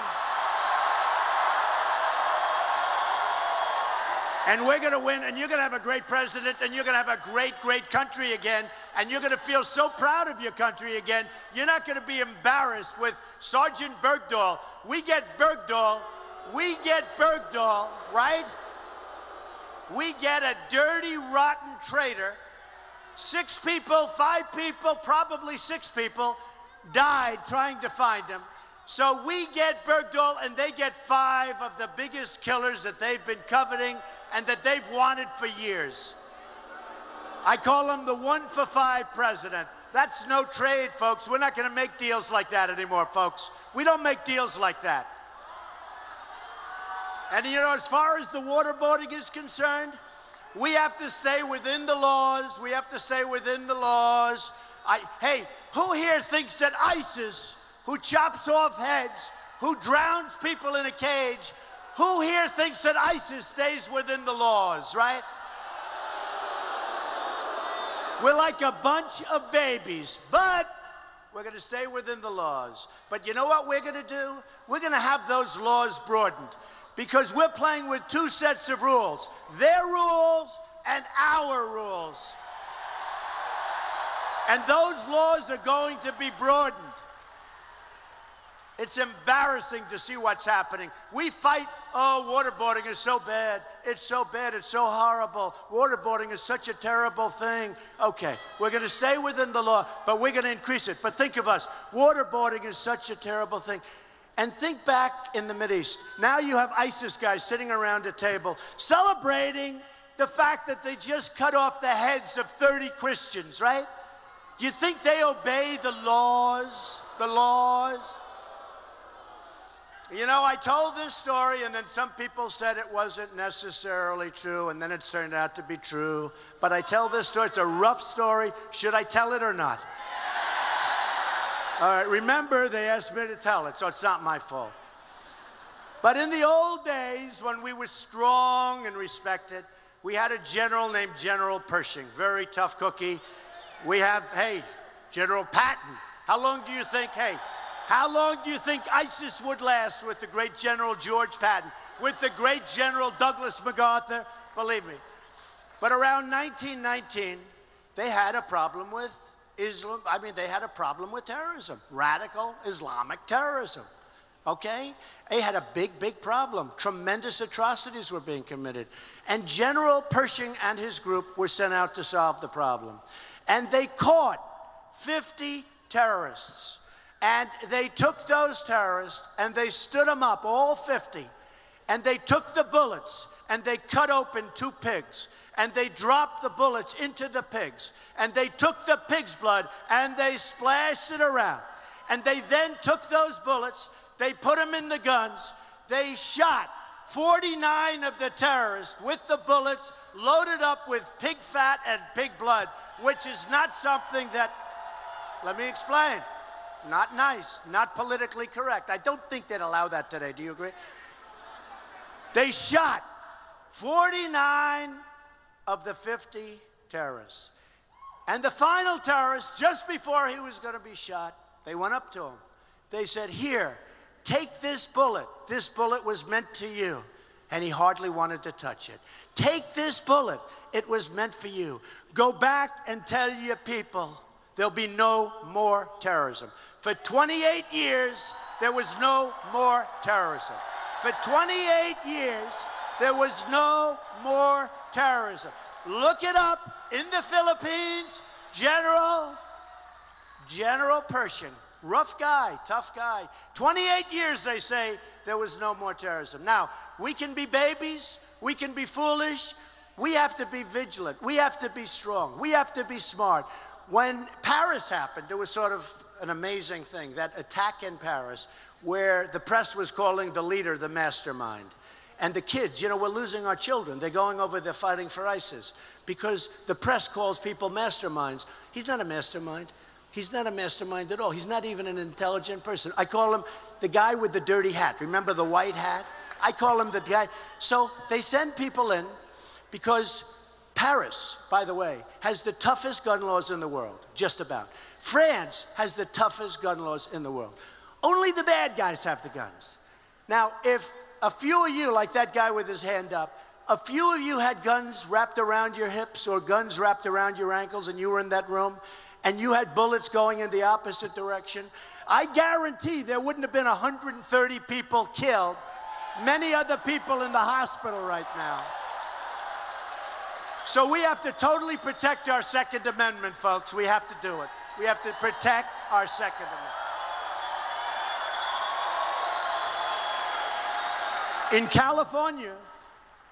and we're going to win, and you're going to have a great president, and you're going to have a great, great country again, and you're going to feel so proud of your country again, you're not going to be embarrassed with Sergeant Bergdahl. We get Bergdahl, right? We get a dirty, rotten traitor. 6 people, 5 people, probably 6 people died trying to find him. So we get Bergdahl, and they get 5 of the biggest killers that they've been coveting and that they've wanted for years. I call him the 1 for 5 president. That's no trade, folks. We're not going to make deals like that anymore, folks. We don't make deals like that. And, you know, as far as the waterboarding is concerned, we have to stay within the laws. We have to stay within the laws. Hey, who here thinks that ISIS, who chops off heads, who drowns people in a cage, who here thinks that ISIS stays within the laws, right? We're like a bunch of babies, but we're going to stay within the laws. But you know what we're going to do? We're going to have those laws broadened because we're playing with 2 sets of rules, their rules and our rules. And those laws are going to be broadened. It's embarrassing to see what's happening. We fight, oh, waterboarding is so bad. It's so bad. It's so horrible. Waterboarding is such a terrible thing. Okay, we're going to stay within the law, but we're going to increase it. But think of us. Waterboarding is such a terrible thing. And think back in the Mideast. Now you have ISIS guys sitting around a table celebrating the fact that they just cut off the heads of 30 Christians, right? Do you think they obey the laws? The laws? You know, I told this story, and then some people said it wasn't necessarily true, and then it turned out to be true. But I tell this story. It's a rough story. Should I tell it or not? All right, remember, they asked me to tell it, so it's not my fault. But in the old days, when we were strong and respected, we had a general named General Pershing, very tough cookie. We have, hey, General Patton. How long do you think ISIS would last with the great General George Patton, with the great General Douglas MacArthur? Believe me. But around 1919, they had a problem with Islam. I mean, they had a problem with terrorism, radical Islamic terrorism, okay? They had a big, big problem. Tremendous atrocities were being committed. And General Pershing and his group were sent out to solve the problem. And they caught 50 terrorists. And they took those terrorists and they stood them up, all 50. And they took the bullets and they cut open 2 pigs. And they dropped the bullets into the pigs. And they took the pig's blood and they splashed it around. And they then took those bullets, they put them in the guns, they shot 49 of the terrorists with the bullets loaded up with pig fat and pig blood, which is not something that, let me explain, not nice, not politically correct. I don't think they'd allow that today. Do you agree? They shot 49 of the 50 terrorists. And the final terrorist, just before he was going to be shot, they went up to him. They said, here, take this bullet. This bullet was meant to you. and he hardly wanted to touch it. Take this bullet. It was meant for you. Go back and tell your people there'll be no more terrorism. For 28 years, there was no more terrorism. For 28 years, there was no more terrorism. Look it up in the Philippines. General Pershing, rough guy, tough guy. 28 years, they say, there was no more terrorism. Now, we can be babies. We can be foolish. We have to be vigilant. We have to be strong. We have to be smart. When Paris happened, it was sort of an amazing thing, that attack in Paris, where the press was calling the leader the mastermind. And the kids, you know, we're losing our children. They're going over there fighting for ISIS because the press calls people masterminds. He's not a mastermind. He's not a mastermind at all. He's not even an intelligent person. I call him the guy with the dirty hat. Remember the white hat? I call him the guy. So they send people in because Paris, by the way, has the toughest gun laws in the world, just about. France has the toughest gun laws in the world. Only the bad guys have the guns. Now, if a few of you, like that guy with his hand up, a few of you had guns wrapped around your hips or guns wrapped around your ankles and you were in that room and you had bullets going in the opposite direction, I guarantee there wouldn't have been 130 people killed, many other people in the hospital right now. So we have to totally protect our Second Amendment, folks. We have to do it. We have to protect our Second Amendment. In California,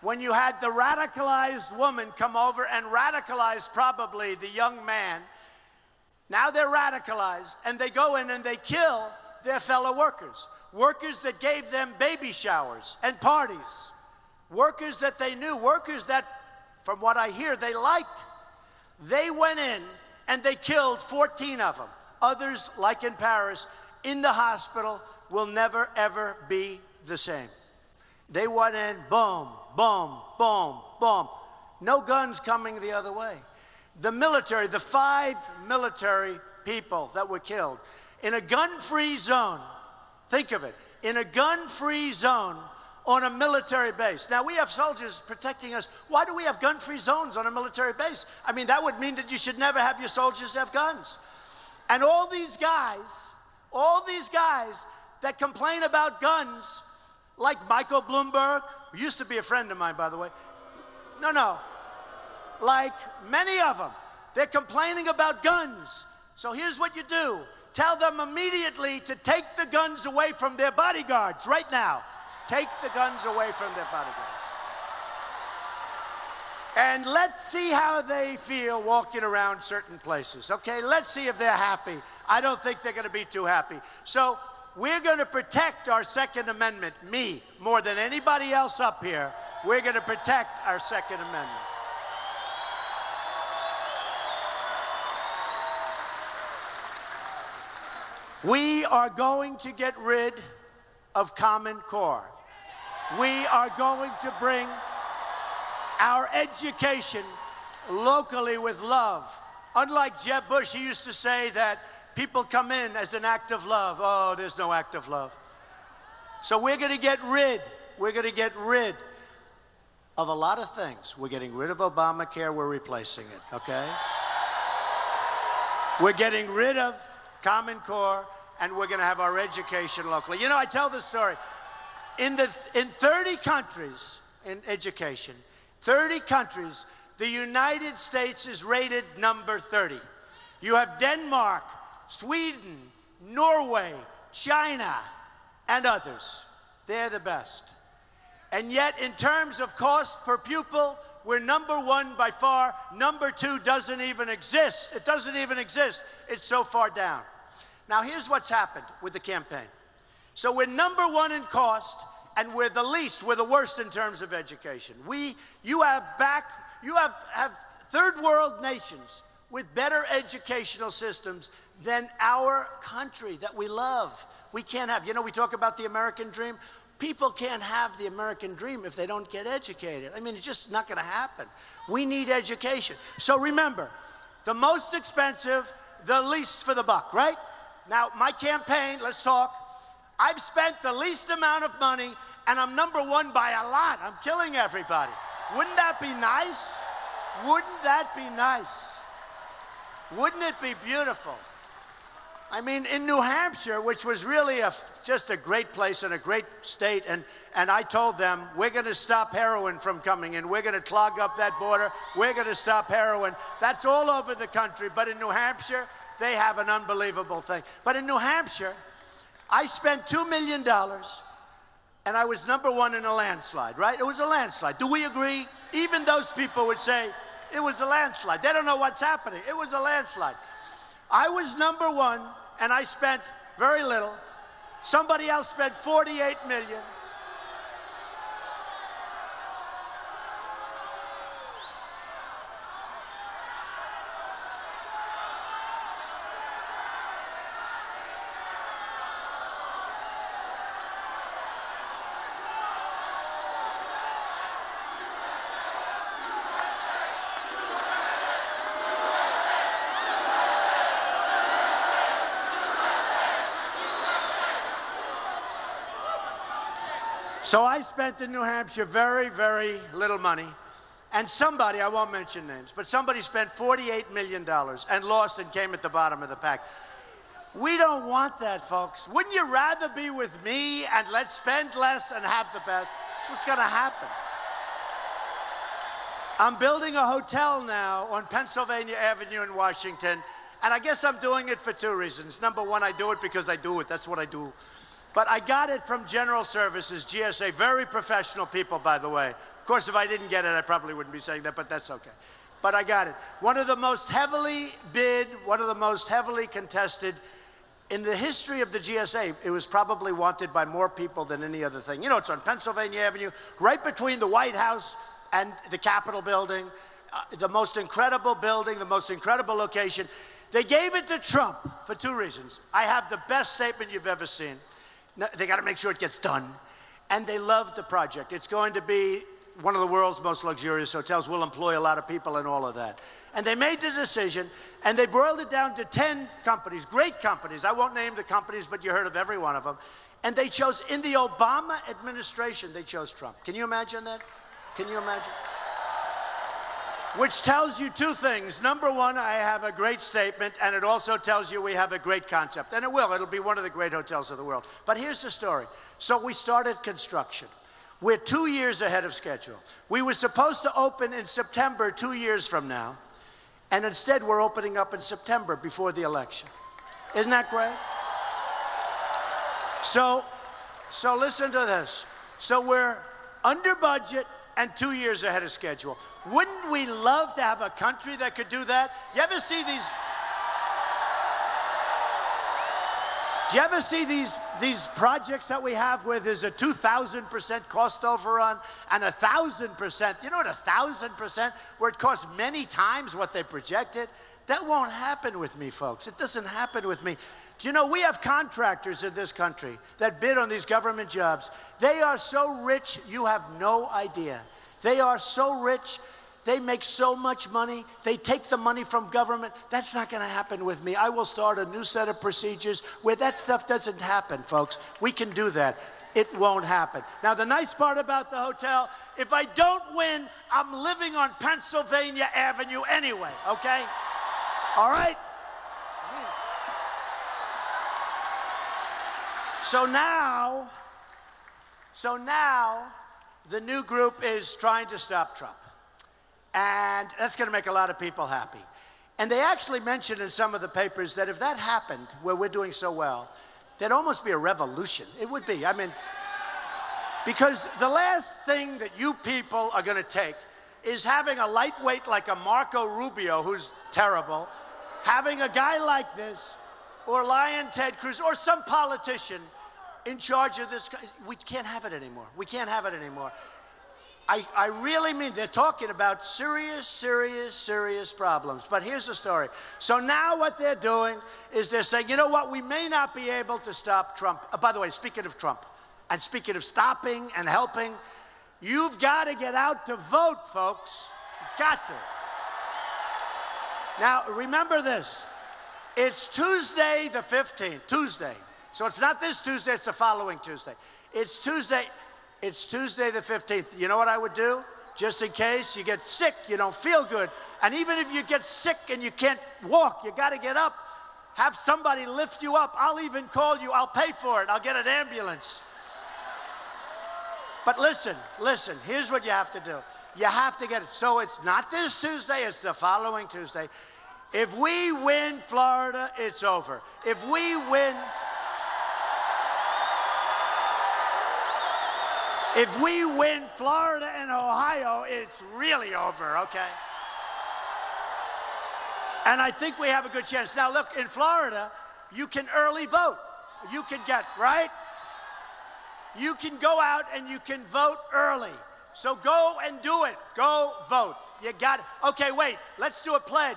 when you had the radicalized woman come over and radicalize probably the young man, now they're radicalized and they go in and they kill their fellow workers. Workers that gave them baby showers and parties. Workers that they knew, workers that, from what I hear, they liked. They went in and they killed 14 of them. Others, like in Paris, in the hospital, will never, ever be the same. They went in, boom, boom, boom, boom. No guns coming the other way. The military, the 5 military people that were killed in a gun-free zone, think of it, in a gun-free zone on a military base. Now, we have soldiers protecting us. Why do we have gun-free zones on a military base? I mean, that would mean that you should never have your soldiers have guns. And all these guys that complain about guns, like Michael Bloomberg, who used to be a friend of mine, by the way. No. Like many of them, they're complaining about guns. So here's what you do. Tell them immediately to take the guns away from their bodyguards right now. Take the guns away from their bodyguards. And let's see how they feel walking around certain places, okay? Let's see if they're happy. I don't think they're going to be too happy. So we're going to protect our Second Amendment. Me, more than anybody else up here, we're going to protect our Second Amendment. We are going to get rid of Common Core. We are going to bring our education locally with love. Unlike Jeb Bush, he used to say that people come in as an act of love. Oh, there's no act of love. So we're going to get rid of a lot of things. We're getting rid of Obamacare, we're replacing it, okay? We're getting rid of Common Core, and we're going to have our education locally. You know, I tell this story. In 30 countries in education, 30 countries, the United States is rated number 30. You have Denmark, Sweden, Norway, China, and others. They're the best. And yet, in terms of cost per pupil, we're number 1 by far. Number 2 doesn't even exist. It doesn't even exist. It's so far down. Now, here's what's happened with the campaign. So we're number 1 in cost, and we're the least, we're the worst in terms of education. You have third world nations with better educational systems than our country that we love. We can't have, you know, we talk about the American dream. People can't have the American dream if they don't get educated. I mean, it's just not going to happen. We need education. So remember, the most expensive, the least for the buck, right? Now, my campaign, let's talk. I've spent the least amount of money and I'm #1 by a lot. I'm killing everybody. Wouldn't that be nice? Wouldn't that be nice? Wouldn't it be beautiful? I mean, in New Hampshire, which was really just a great place and a great state, and I told them, we're going to stop heroin from coming in. We're going to clog up that border. We're going to stop heroin. That's all over the country. But in New Hampshire, they have an unbelievable thing. But in New Hampshire, I spent $2 million, and I was #1 in a landslide, right? It was a landslide. Do we agree? Even those people would say it was a landslide. They don't know what's happening. It was a landslide. I was #1, and I spent very little. Somebody else spent $48 million. So I spent in New Hampshire very, very little money. And somebody, I won't mention names, but somebody spent $48 million and lost and came at the bottom of the pack. We don't want that, folks. Wouldn't you rather be with me and let's spend less and have the best? That's what's going to happen. I'm building a hotel now on Pennsylvania Avenue in Washington, and I guess I'm doing it for 2 reasons. #1, I do it because I do it. That's what I do. But I got it from General Services, GSA, very professional people, by the way. Of course, if I didn't get it, I probably wouldn't be saying that, but that's okay. But I got it. One of the most heavily bid, one of the most heavily contested in the history of the GSA. It was probably wanted by more people than any other thing. You know, it's on Pennsylvania Avenue, right between the White House and the Capitol building. The most incredible building, the most incredible location. They gave it to Trump for 2 reasons. I have the best statement you've ever seen. They got to make sure it gets done. And they loved the project. It's going to be one of the world's most luxurious hotels. We'll employ a lot of people and all of that. And they made the decision, and they boiled it down to 10 companies, great companies. I won't name the companies, but you heard of every one of them. And they chose, in the Obama administration, they chose Trump. Can you imagine that? Can you imagine? Which tells you 2 things. #1, I have a great statement, and it also tells you we have a great concept. And it will. It'll be one of the great hotels of the world. But here's the story. So we started construction. We're 2 years ahead of schedule. We were supposed to open in September 2 years from now, and instead we're opening up in September before the election. Isn't that great? So listen to this. So we're under budget and 2 years ahead of schedule. Wouldn't we love to have a country that could do that? You ever see these? Do you ever see these projects that we have where there's a 2,000% cost overrun and 1,000%? You know what 1,000%? Where it costs many times what they projected? That won't happen with me, folks. It doesn't happen with me. Do you know, we have contractors in this country that bid on these government jobs. They are so rich, you have no idea. They are so rich, they make so much money, they take the money from government. That's not going to happen with me. I will start a new set of procedures where that stuff doesn't happen, folks. We can do that. It won't happen. Now, the nice part about the hotel, if I don't win, I'm living on Pennsylvania Avenue anyway, okay? All right? So now, the new group is trying to stop Trump. And that's going to make a lot of people happy. And they actually mentioned in some of the papers that if that happened, where we're doing so well, there'd almost be a revolution. It would be. I mean, because the last thing that you people are going to take is having a lightweight like a Marco Rubio, who's terrible, having a guy like this, or Lion Ted Cruz, or some politician in charge of this. We can't have it anymore. We can't have it anymore. I really mean, they're talking about serious, serious, serious problems. But here's the story. So now what they're doing is they're saying, you know what, we may not be able to stop Trump. By the way, speaking of Trump, and speaking of stopping and helping, you've got to get out to vote, folks. You've got to. Now, remember this. It's Tuesday the 15th, Tuesday. So it's not this Tuesday, it's the following Tuesday. It's Tuesday. It's Tuesday the 15th. You know what I would do? Just in case you get sick, you don't feel good. And even if you get sick and you can't walk, you got to get up. Have somebody lift you up. I'll even call you. I'll pay for it. I'll get an ambulance. But listen, here's what you have to do. You have to get it. So it's not this Tuesday, it's the following Tuesday. If we win Florida, it's over. If we win Florida and Ohio, it's really over, okay? And I think we have a good chance. Now, look, in Florida, you can early vote. You can get, right? You can go out and you can vote early. So go and do it. Go vote. You got it. Okay, wait. Let's do a pledge.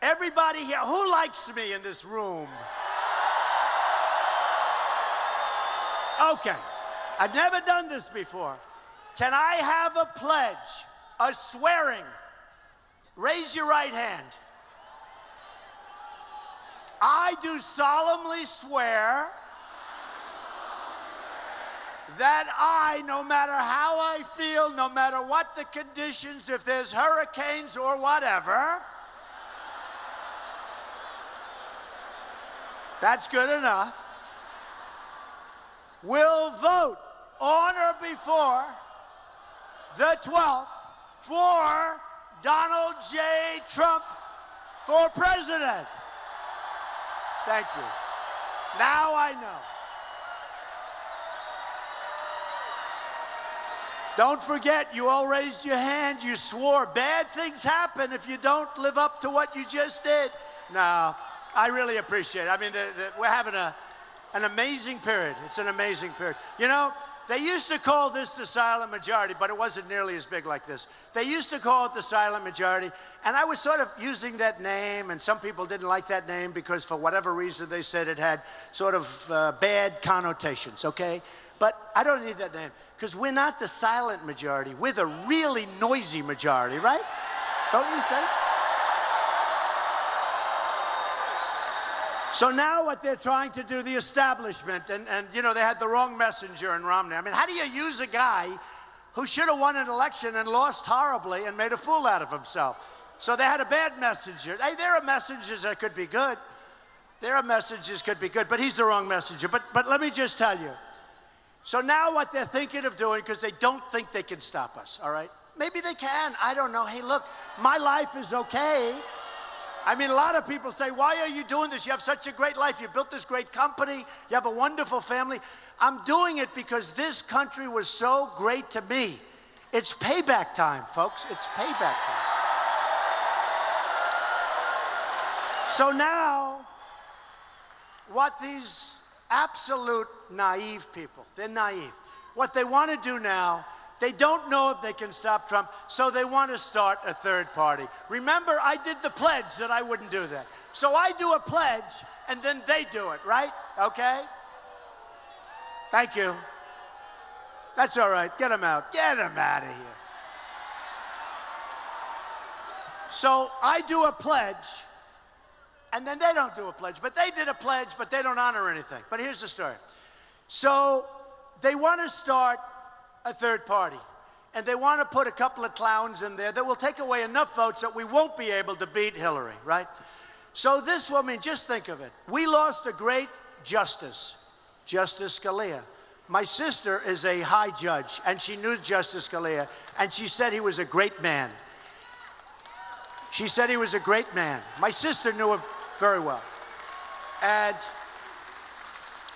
Everybody here, who likes me in this room? Okay. I've never done this before. Can I have a pledge, a swearing? Raise your right hand. I do solemnly swear that I, no matter how I feel, no matter what the conditions, if there's hurricanes or whatever, that's good enough, will vote on or before the 12th for Donald J. Trump for president. Thank you. Now I know. Don't forget, you all raised your hand, you swore. Bad things happen if you don't live up to what you just did. No, I really appreciate it. I mean, we're having an amazing period. It's an amazing period. You know, they used to call this the silent majority, but it wasn't nearly as big like this. They used to call it the silent majority, and I was sort of using that name, and some people didn't like that name because for whatever reason they said it had sort of bad connotations, okay? But I don't need that name because we're not the silent majority. We're the really noisy majority, right? Don't you think? So now what they're trying to do, the establishment, and you know, they had the wrong messenger in Romney. I mean, how do you use a guy who should have won an election and lost horribly and made a fool out of himself? So they had a bad messenger. Hey, there are messages that could be good. There are messages could be good, but he's the wrong messenger. But let me just tell you. So now what they're thinking of doing, because they don't think they can stop us, all right? Maybe they can. I don't know. Hey, look, my life is okay. I mean, a lot of people say, why are you doing this? You have such a great life. You built this great company. You have a wonderful family. I'm doing it because this country was so great to me. It's payback time, folks. It's payback time. So now, what these absolute naive people, they're naive. What they want to do now, they don't know if they can stop Trump, so they want to start a third party. Remember, I did the pledge that I wouldn't do that. So I do a pledge, and then they do it, right? Okay? Thank you. That's all right. Get him out. Get him out of here. So I do a pledge, and then they don't do a pledge. But they did a pledge, but they don't honor anything. But here's the story. So they want to start a third party. And they want to put a couple of clowns in there that will take away enough votes that we won't be able to beat Hillary, right? So this woman, just think of it. We lost a great justice, Justice Scalia. My sister is a high judge, and she knew Justice Scalia, and she said he was a great man. She said he was a great man. My sister knew him very well. And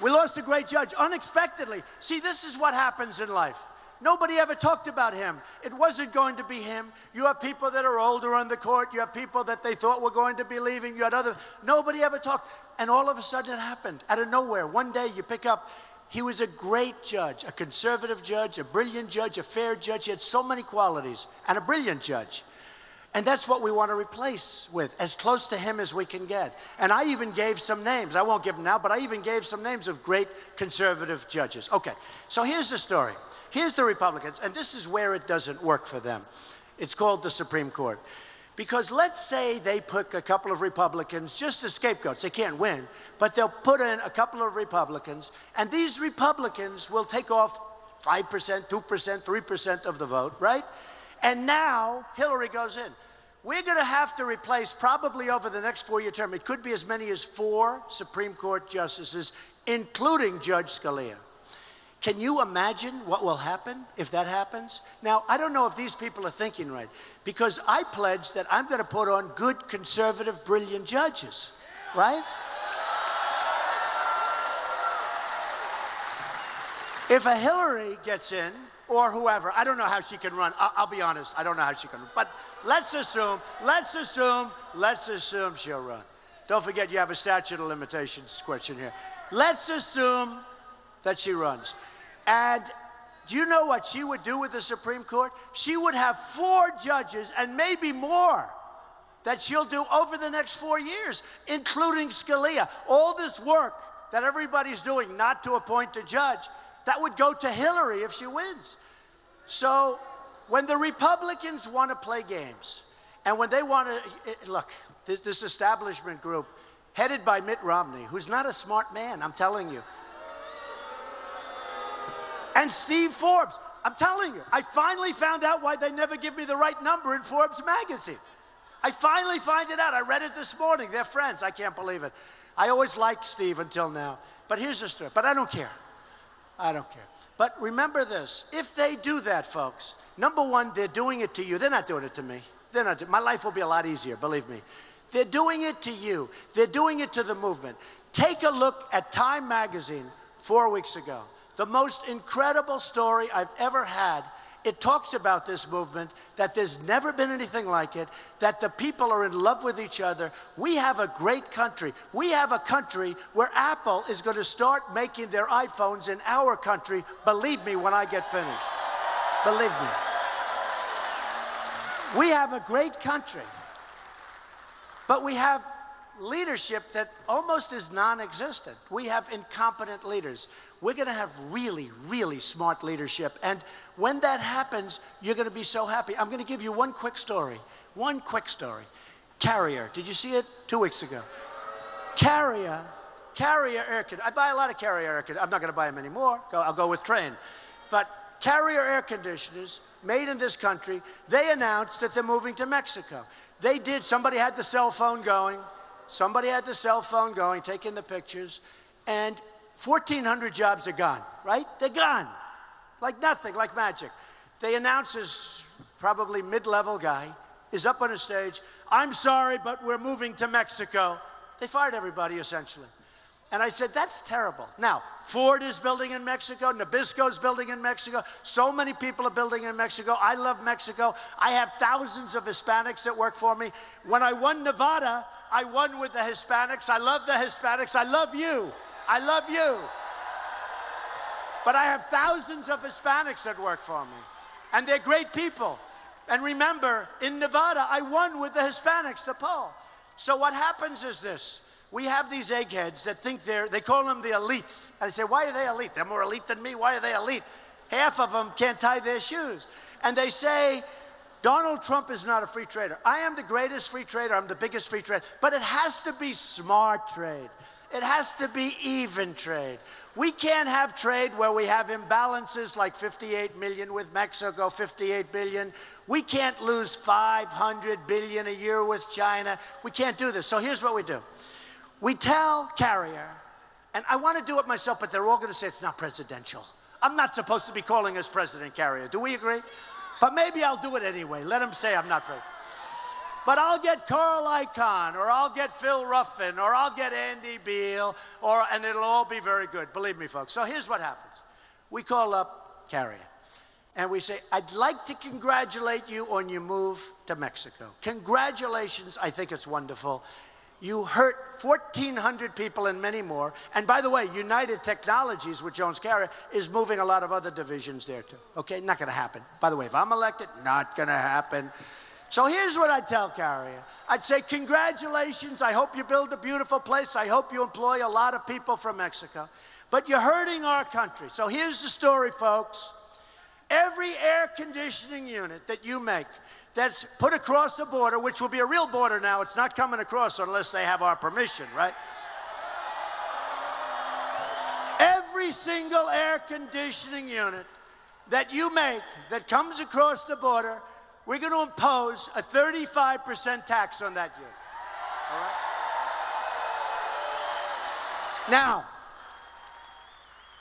we lost a great judge unexpectedly. See, this is what happens in life. Nobody ever talked about him. It wasn't going to be him. You have people that are older on the court. You have people that they thought were going to be leaving. You had other. Nobody ever talked. And all of a sudden it happened out of nowhere. One day you pick up, he was a great judge, a conservative judge, a brilliant judge, a fair judge. He had so many qualities, and a brilliant judge. And that's what we want to replace with, as close to him as we can get. And I even gave some names. I won't give them now, but I even gave some names of great conservative judges. Okay, so here's the story. Here's the Republicans, and this is where it doesn't work for them. It's called the Supreme Court. Because let's say they pick a couple of Republicans just as scapegoats. They can't win, but they'll put in a couple of Republicans, and these Republicans will take off 5%, 2%, 3% of the vote, right? And now Hillary goes in. We're going to have to replace, probably over the next 4-year term, it could be as many as 4 Supreme Court justices, including Judge Scalia. Can you imagine what will happen if that happens? Now, I don't know if these people are thinking right, because I pledged that I'm going to put on good, conservative, brilliant judges, right? If a Hillary gets in, or whoever, I don't know how she can run. I'll be honest, I don't know how she can run. But let's assume she'll run. Don't forget you have a statute of limitations question here. Let's assume that she runs. And do you know what she would do with the Supreme Court? She would have 4 judges and maybe more that she'll do over the next 4 years, including Scalia. All this work that everybody's doing not to appoint a judge, that would go to Hillary if she wins. So when the Republicans want to play games, and when they want to, look, this establishment group, headed by Mitt Romney, who's not a smart man, I'm telling you, and Steve Forbes, I'm telling you, I finally found out why they never give me the right number in Forbes magazine. I finally find it out. I read it this morning. They're friends. I can't believe it. I always liked Steve until now. But here's the story. But I don't care. I don't care. But remember this. If they do that, folks, number one, they're doing it to you. They're not doing it to me. They're not. My life will be a lot easier, believe me. They're doing it to you. They're doing it to the movement. Take a look at Time magazine 4 weeks ago. The most incredible story I've ever had. It talks about this movement, that there's never been anything like it, that the people are in love with each other. We have a great country. We have a country where Apple is going to start making their iPhones in our country. Believe me when I get finished. Believe me. We have a great country, but we have leadership that almost is non-existent. We have incompetent leaders. We're going to have really, really smart leadership. And when that happens, you're going to be so happy. I'm going to give you one quick story. One quick story. Carrier. Did you see it 2 weeks ago? Carrier air conditioners. I buy a lot of Carrier air conditioners. I'm not going to buy them anymore. I'll go with Trane. But Carrier air conditioners made in this country, they announced that they're moving to Mexico. They did. Somebody had the cell phone going. Somebody had the cell phone going, taking the pictures, and 1,400 jobs are gone, right? They're gone. Like nothing, like magic. They announce this probably mid-level guy is up on a stage. I'm sorry, but we're moving to Mexico. They fired everybody, essentially. And I said, that's terrible. Now, Ford is building in Mexico. Nabisco's building in Mexico. So many people are building in Mexico. I love Mexico. I have thousands of Hispanics that work for me. When I won Nevada, I won with the Hispanics. I love the Hispanics. I love you. I love you. But I have thousands of Hispanics that work for me. And they're great people. And remember, in Nevada, I won with the Hispanics, the poll. So what happens is this. We have these eggheads that think they call them the elites. And I say, why are they elite? They're more elite than me. Why are they elite? Half of them can't tie their shoes. And they say, Donald Trump is not a free trader. I am the greatest free trader. I'm the biggest free trader. But it has to be smart trade. It has to be even trade. We can't have trade where we have imbalances like 58 million with Mexico, 58 billion. We can't lose 500 billion a year with China. We can't do this. So here's what we do. We tell Carrier, and I want to do it myself, but they're all going to say it's not presidential. I'm not supposed to be calling us President Carrier. Do we agree? But maybe I'll do it anyway. Let them say I'm not president. But I'll get Carl Icahn, or I'll get Phil Ruffin, or I'll get Andy Beal, and it'll all be very good. Believe me, folks. So here's what happens. We call up Carrier, and we say, I'd like to congratulate you on your move to Mexico. Congratulations. I think it's wonderful. You hurt 1,400 people and many more. And by the way, United Technologies with Jones Carrier is moving a lot of other divisions there too. Okay, not going to happen. By the way, if I'm elected, not going to happen. So here's what I'd tell Carrier. I'd say, congratulations. I hope you build a beautiful place. I hope you employ a lot of people from Mexico. But you're hurting our country. So here's the story, folks. Every air conditioning unit that you make that's put across the border, which will be a real border now. It's not coming across unless they have our permission, right? Every single air conditioning unit that you make that comes across the border, we're going to impose a 35% tax on that unit. All right? Now,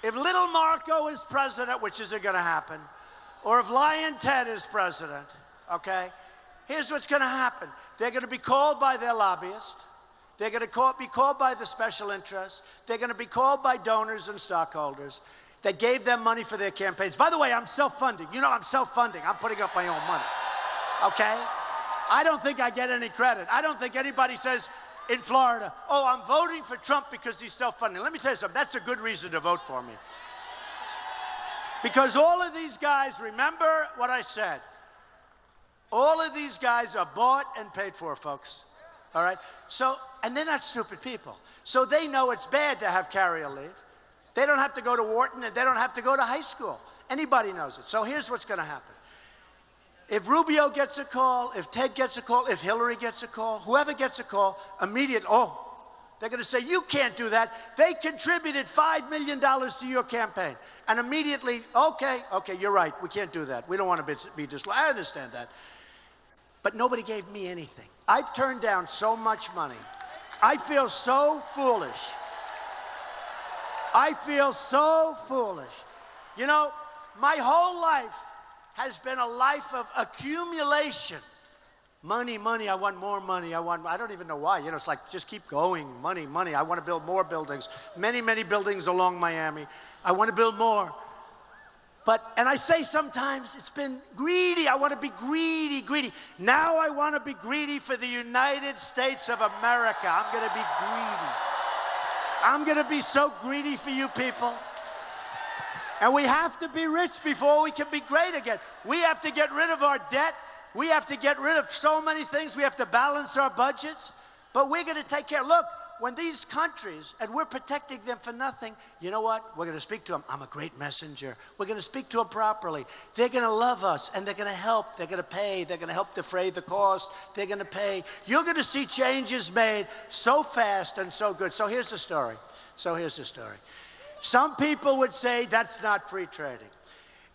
if little Marco is president, which isn't going to happen, or if Lion Ted is president, okay, here's what's going to happen. They're going to be called by their lobbyist. They're going to be called by the special interests. They're going to be called by donors and stockholders that gave them money for their campaigns. By the way, I'm self-funding. You know I'm self-funding. I'm putting up my own money, okay? I don't think I get any credit. I don't think anybody says in Florida, oh, I'm voting for Trump because he's self-funding. Let me tell you something. That's a good reason to vote for me. Because all of these guys, remember what I said, all of these guys are bought and paid for, folks. All right? So, and they're not stupid people. So they know it's bad to have carrier leave. They don't have to go to Wharton and they don't have to go to high school. Anybody knows it. So here's what's going to happen. If Rubio gets a call, if Ted gets a call, if Hillary gets a call, whoever gets a call, immediately, oh, they're going to say, you can't do that. They contributed $5 million to your campaign. And immediately, okay, you're right. We can't do that. We don't want to be disloyal. I understand that. But nobody gave me anything. I've turned down so much money. I feel so foolish. I feel so foolish. You know, my whole life has been a life of accumulation. Money, money, I want more money. I don't even know why. You know, it's like, just keep going. Money, money. I want to build more buildings. Many, many buildings along Miami. I want to build more. But, and I say sometimes it's been greedy. I want to be greedy, greedy. Now I want to be greedy for the United States of America. I'm going to be greedy. I'm going to be so greedy for you people. And we have to be rich before we can be great again. We have to get rid of our debt. We have to get rid of so many things. We have to balance our budgets. But we're going to take care. Look, when these countries, and we're protecting them for nothing, you know what? We're going to speak to them. I'm a great messenger. We're going to speak to them properly. They're going to love us, and they're going to help. They're going to pay. They're going to help defray the cost. They're going to pay. You're going to see changes made so fast and so good. So here's the story. Some people would say that's not free trading.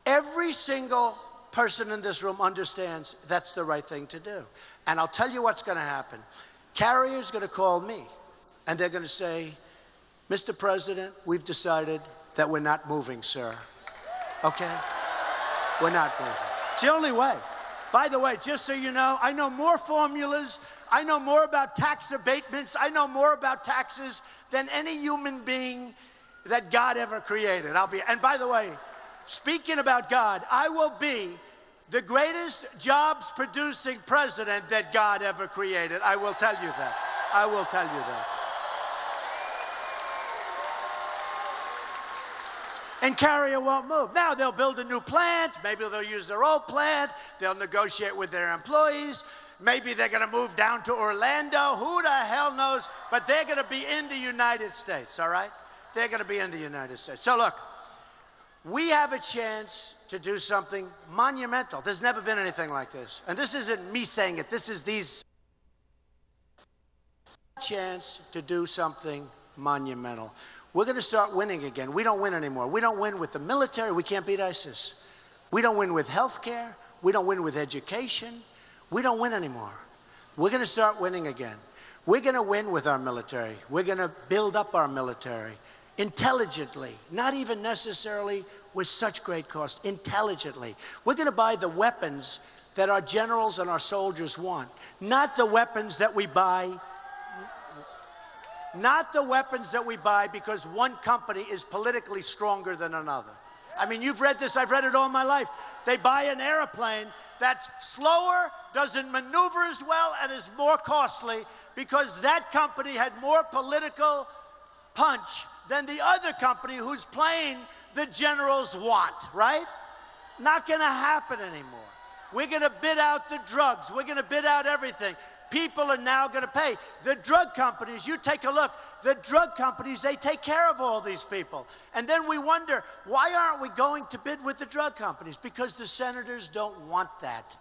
Every single person in this room understands that's the right thing to do. And I'll tell you what's going to happen. Carrier's going to call me, and they're going to say, Mr. President, we've decided that we're not moving, sir. Okay? We're not moving. It's the only way. By the way, just so you know, I know more formulas. I know more about tax abatements. I know more about taxes than any human being that God ever created. And by the way, speaking about God, I will be the greatest jobs-producing president that God ever created. I will tell you that. I will tell you that. And Carrier won't move. Now they'll build a new plant. Maybe they'll use their old plant. They'll negotiate with their employees. Maybe they're going to move down to Orlando. Who the hell knows? But they're going to be in the United States, all right? They're going to be in the United States. So look, we have a chance to do something monumental. There's never been anything like this. And this isn't me saying it. This is these chance to do something monumental. We're going to start winning again. We don't win anymore. We don't win with the military. We can't beat ISIS. We don't win with health care. We don't win with education. We don't win anymore. We're going to start winning again. We're going to win with our military. We're going to build up our military intelligently, not even necessarily with such great cost, intelligently. We're going to buy the weapons that our generals and our soldiers want, not the weapons that we buy because one company is politically stronger than another. I mean, you've read this. I've read it all my life. They buy an airplane that's slower, doesn't maneuver as well, and is more costly because that company had more political punch than the other company whose plane the generals want, right? Not going to happen anymore. We're going to bid out the drugs. We're going to bid out everything. People are now going to pay. The drug companies, you take a look, the drug companies, they take care of all these people. And then we wonder, why aren't we going to bid with the drug companies? Because the senators don't want that.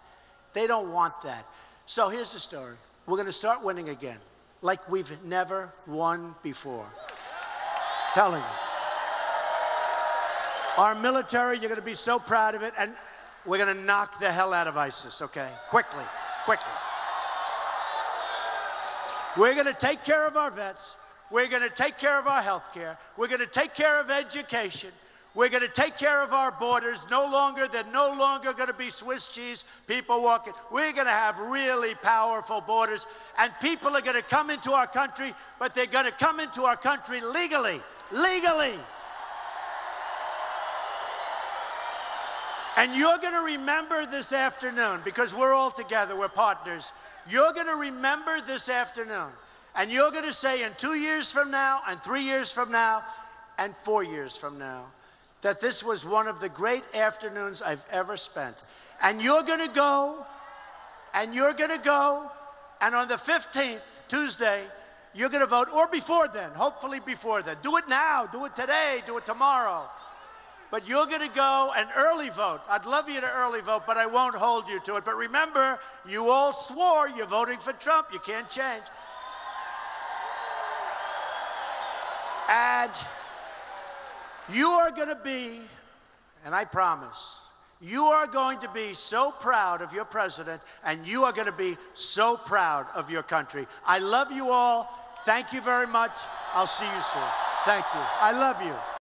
They don't want that. So here's the story. We're going to start winning again, like we've never won before. Telling you. Our military, you're going to be so proud of it, and we're going to knock the hell out of ISIS, okay? Quickly, quickly. We're going to take care of our vets. We're going to take care of our health care. We're going to take care of education. We're going to take care of our borders. They're no longer going to be Swiss cheese, people walking. We're going to have really powerful borders, and people are going to come into our country, but they're going to come into our country legally. Legally. And you're going to remember this afternoon, because we're all together, we're partners. You're going to remember this afternoon, and you're going to say in 2 years from now, and 3 years from now, and 4 years from now, that this was one of the great afternoons I've ever spent. And you're going to go, and you're going to go, and on the 15th, Tuesday, you're going to vote, or before then, hopefully before then. Do it now, do it today, do it tomorrow. But you're going to go and early vote. I'd love you to early vote, but I won't hold you to it. But remember, you all swore you're voting for Trump. You can't change. And you are going to be, and I promise, you are going to be so proud of your president, and you are going to be so proud of your country. I love you all. Thank you very much. I'll see you soon. Thank you. I love you.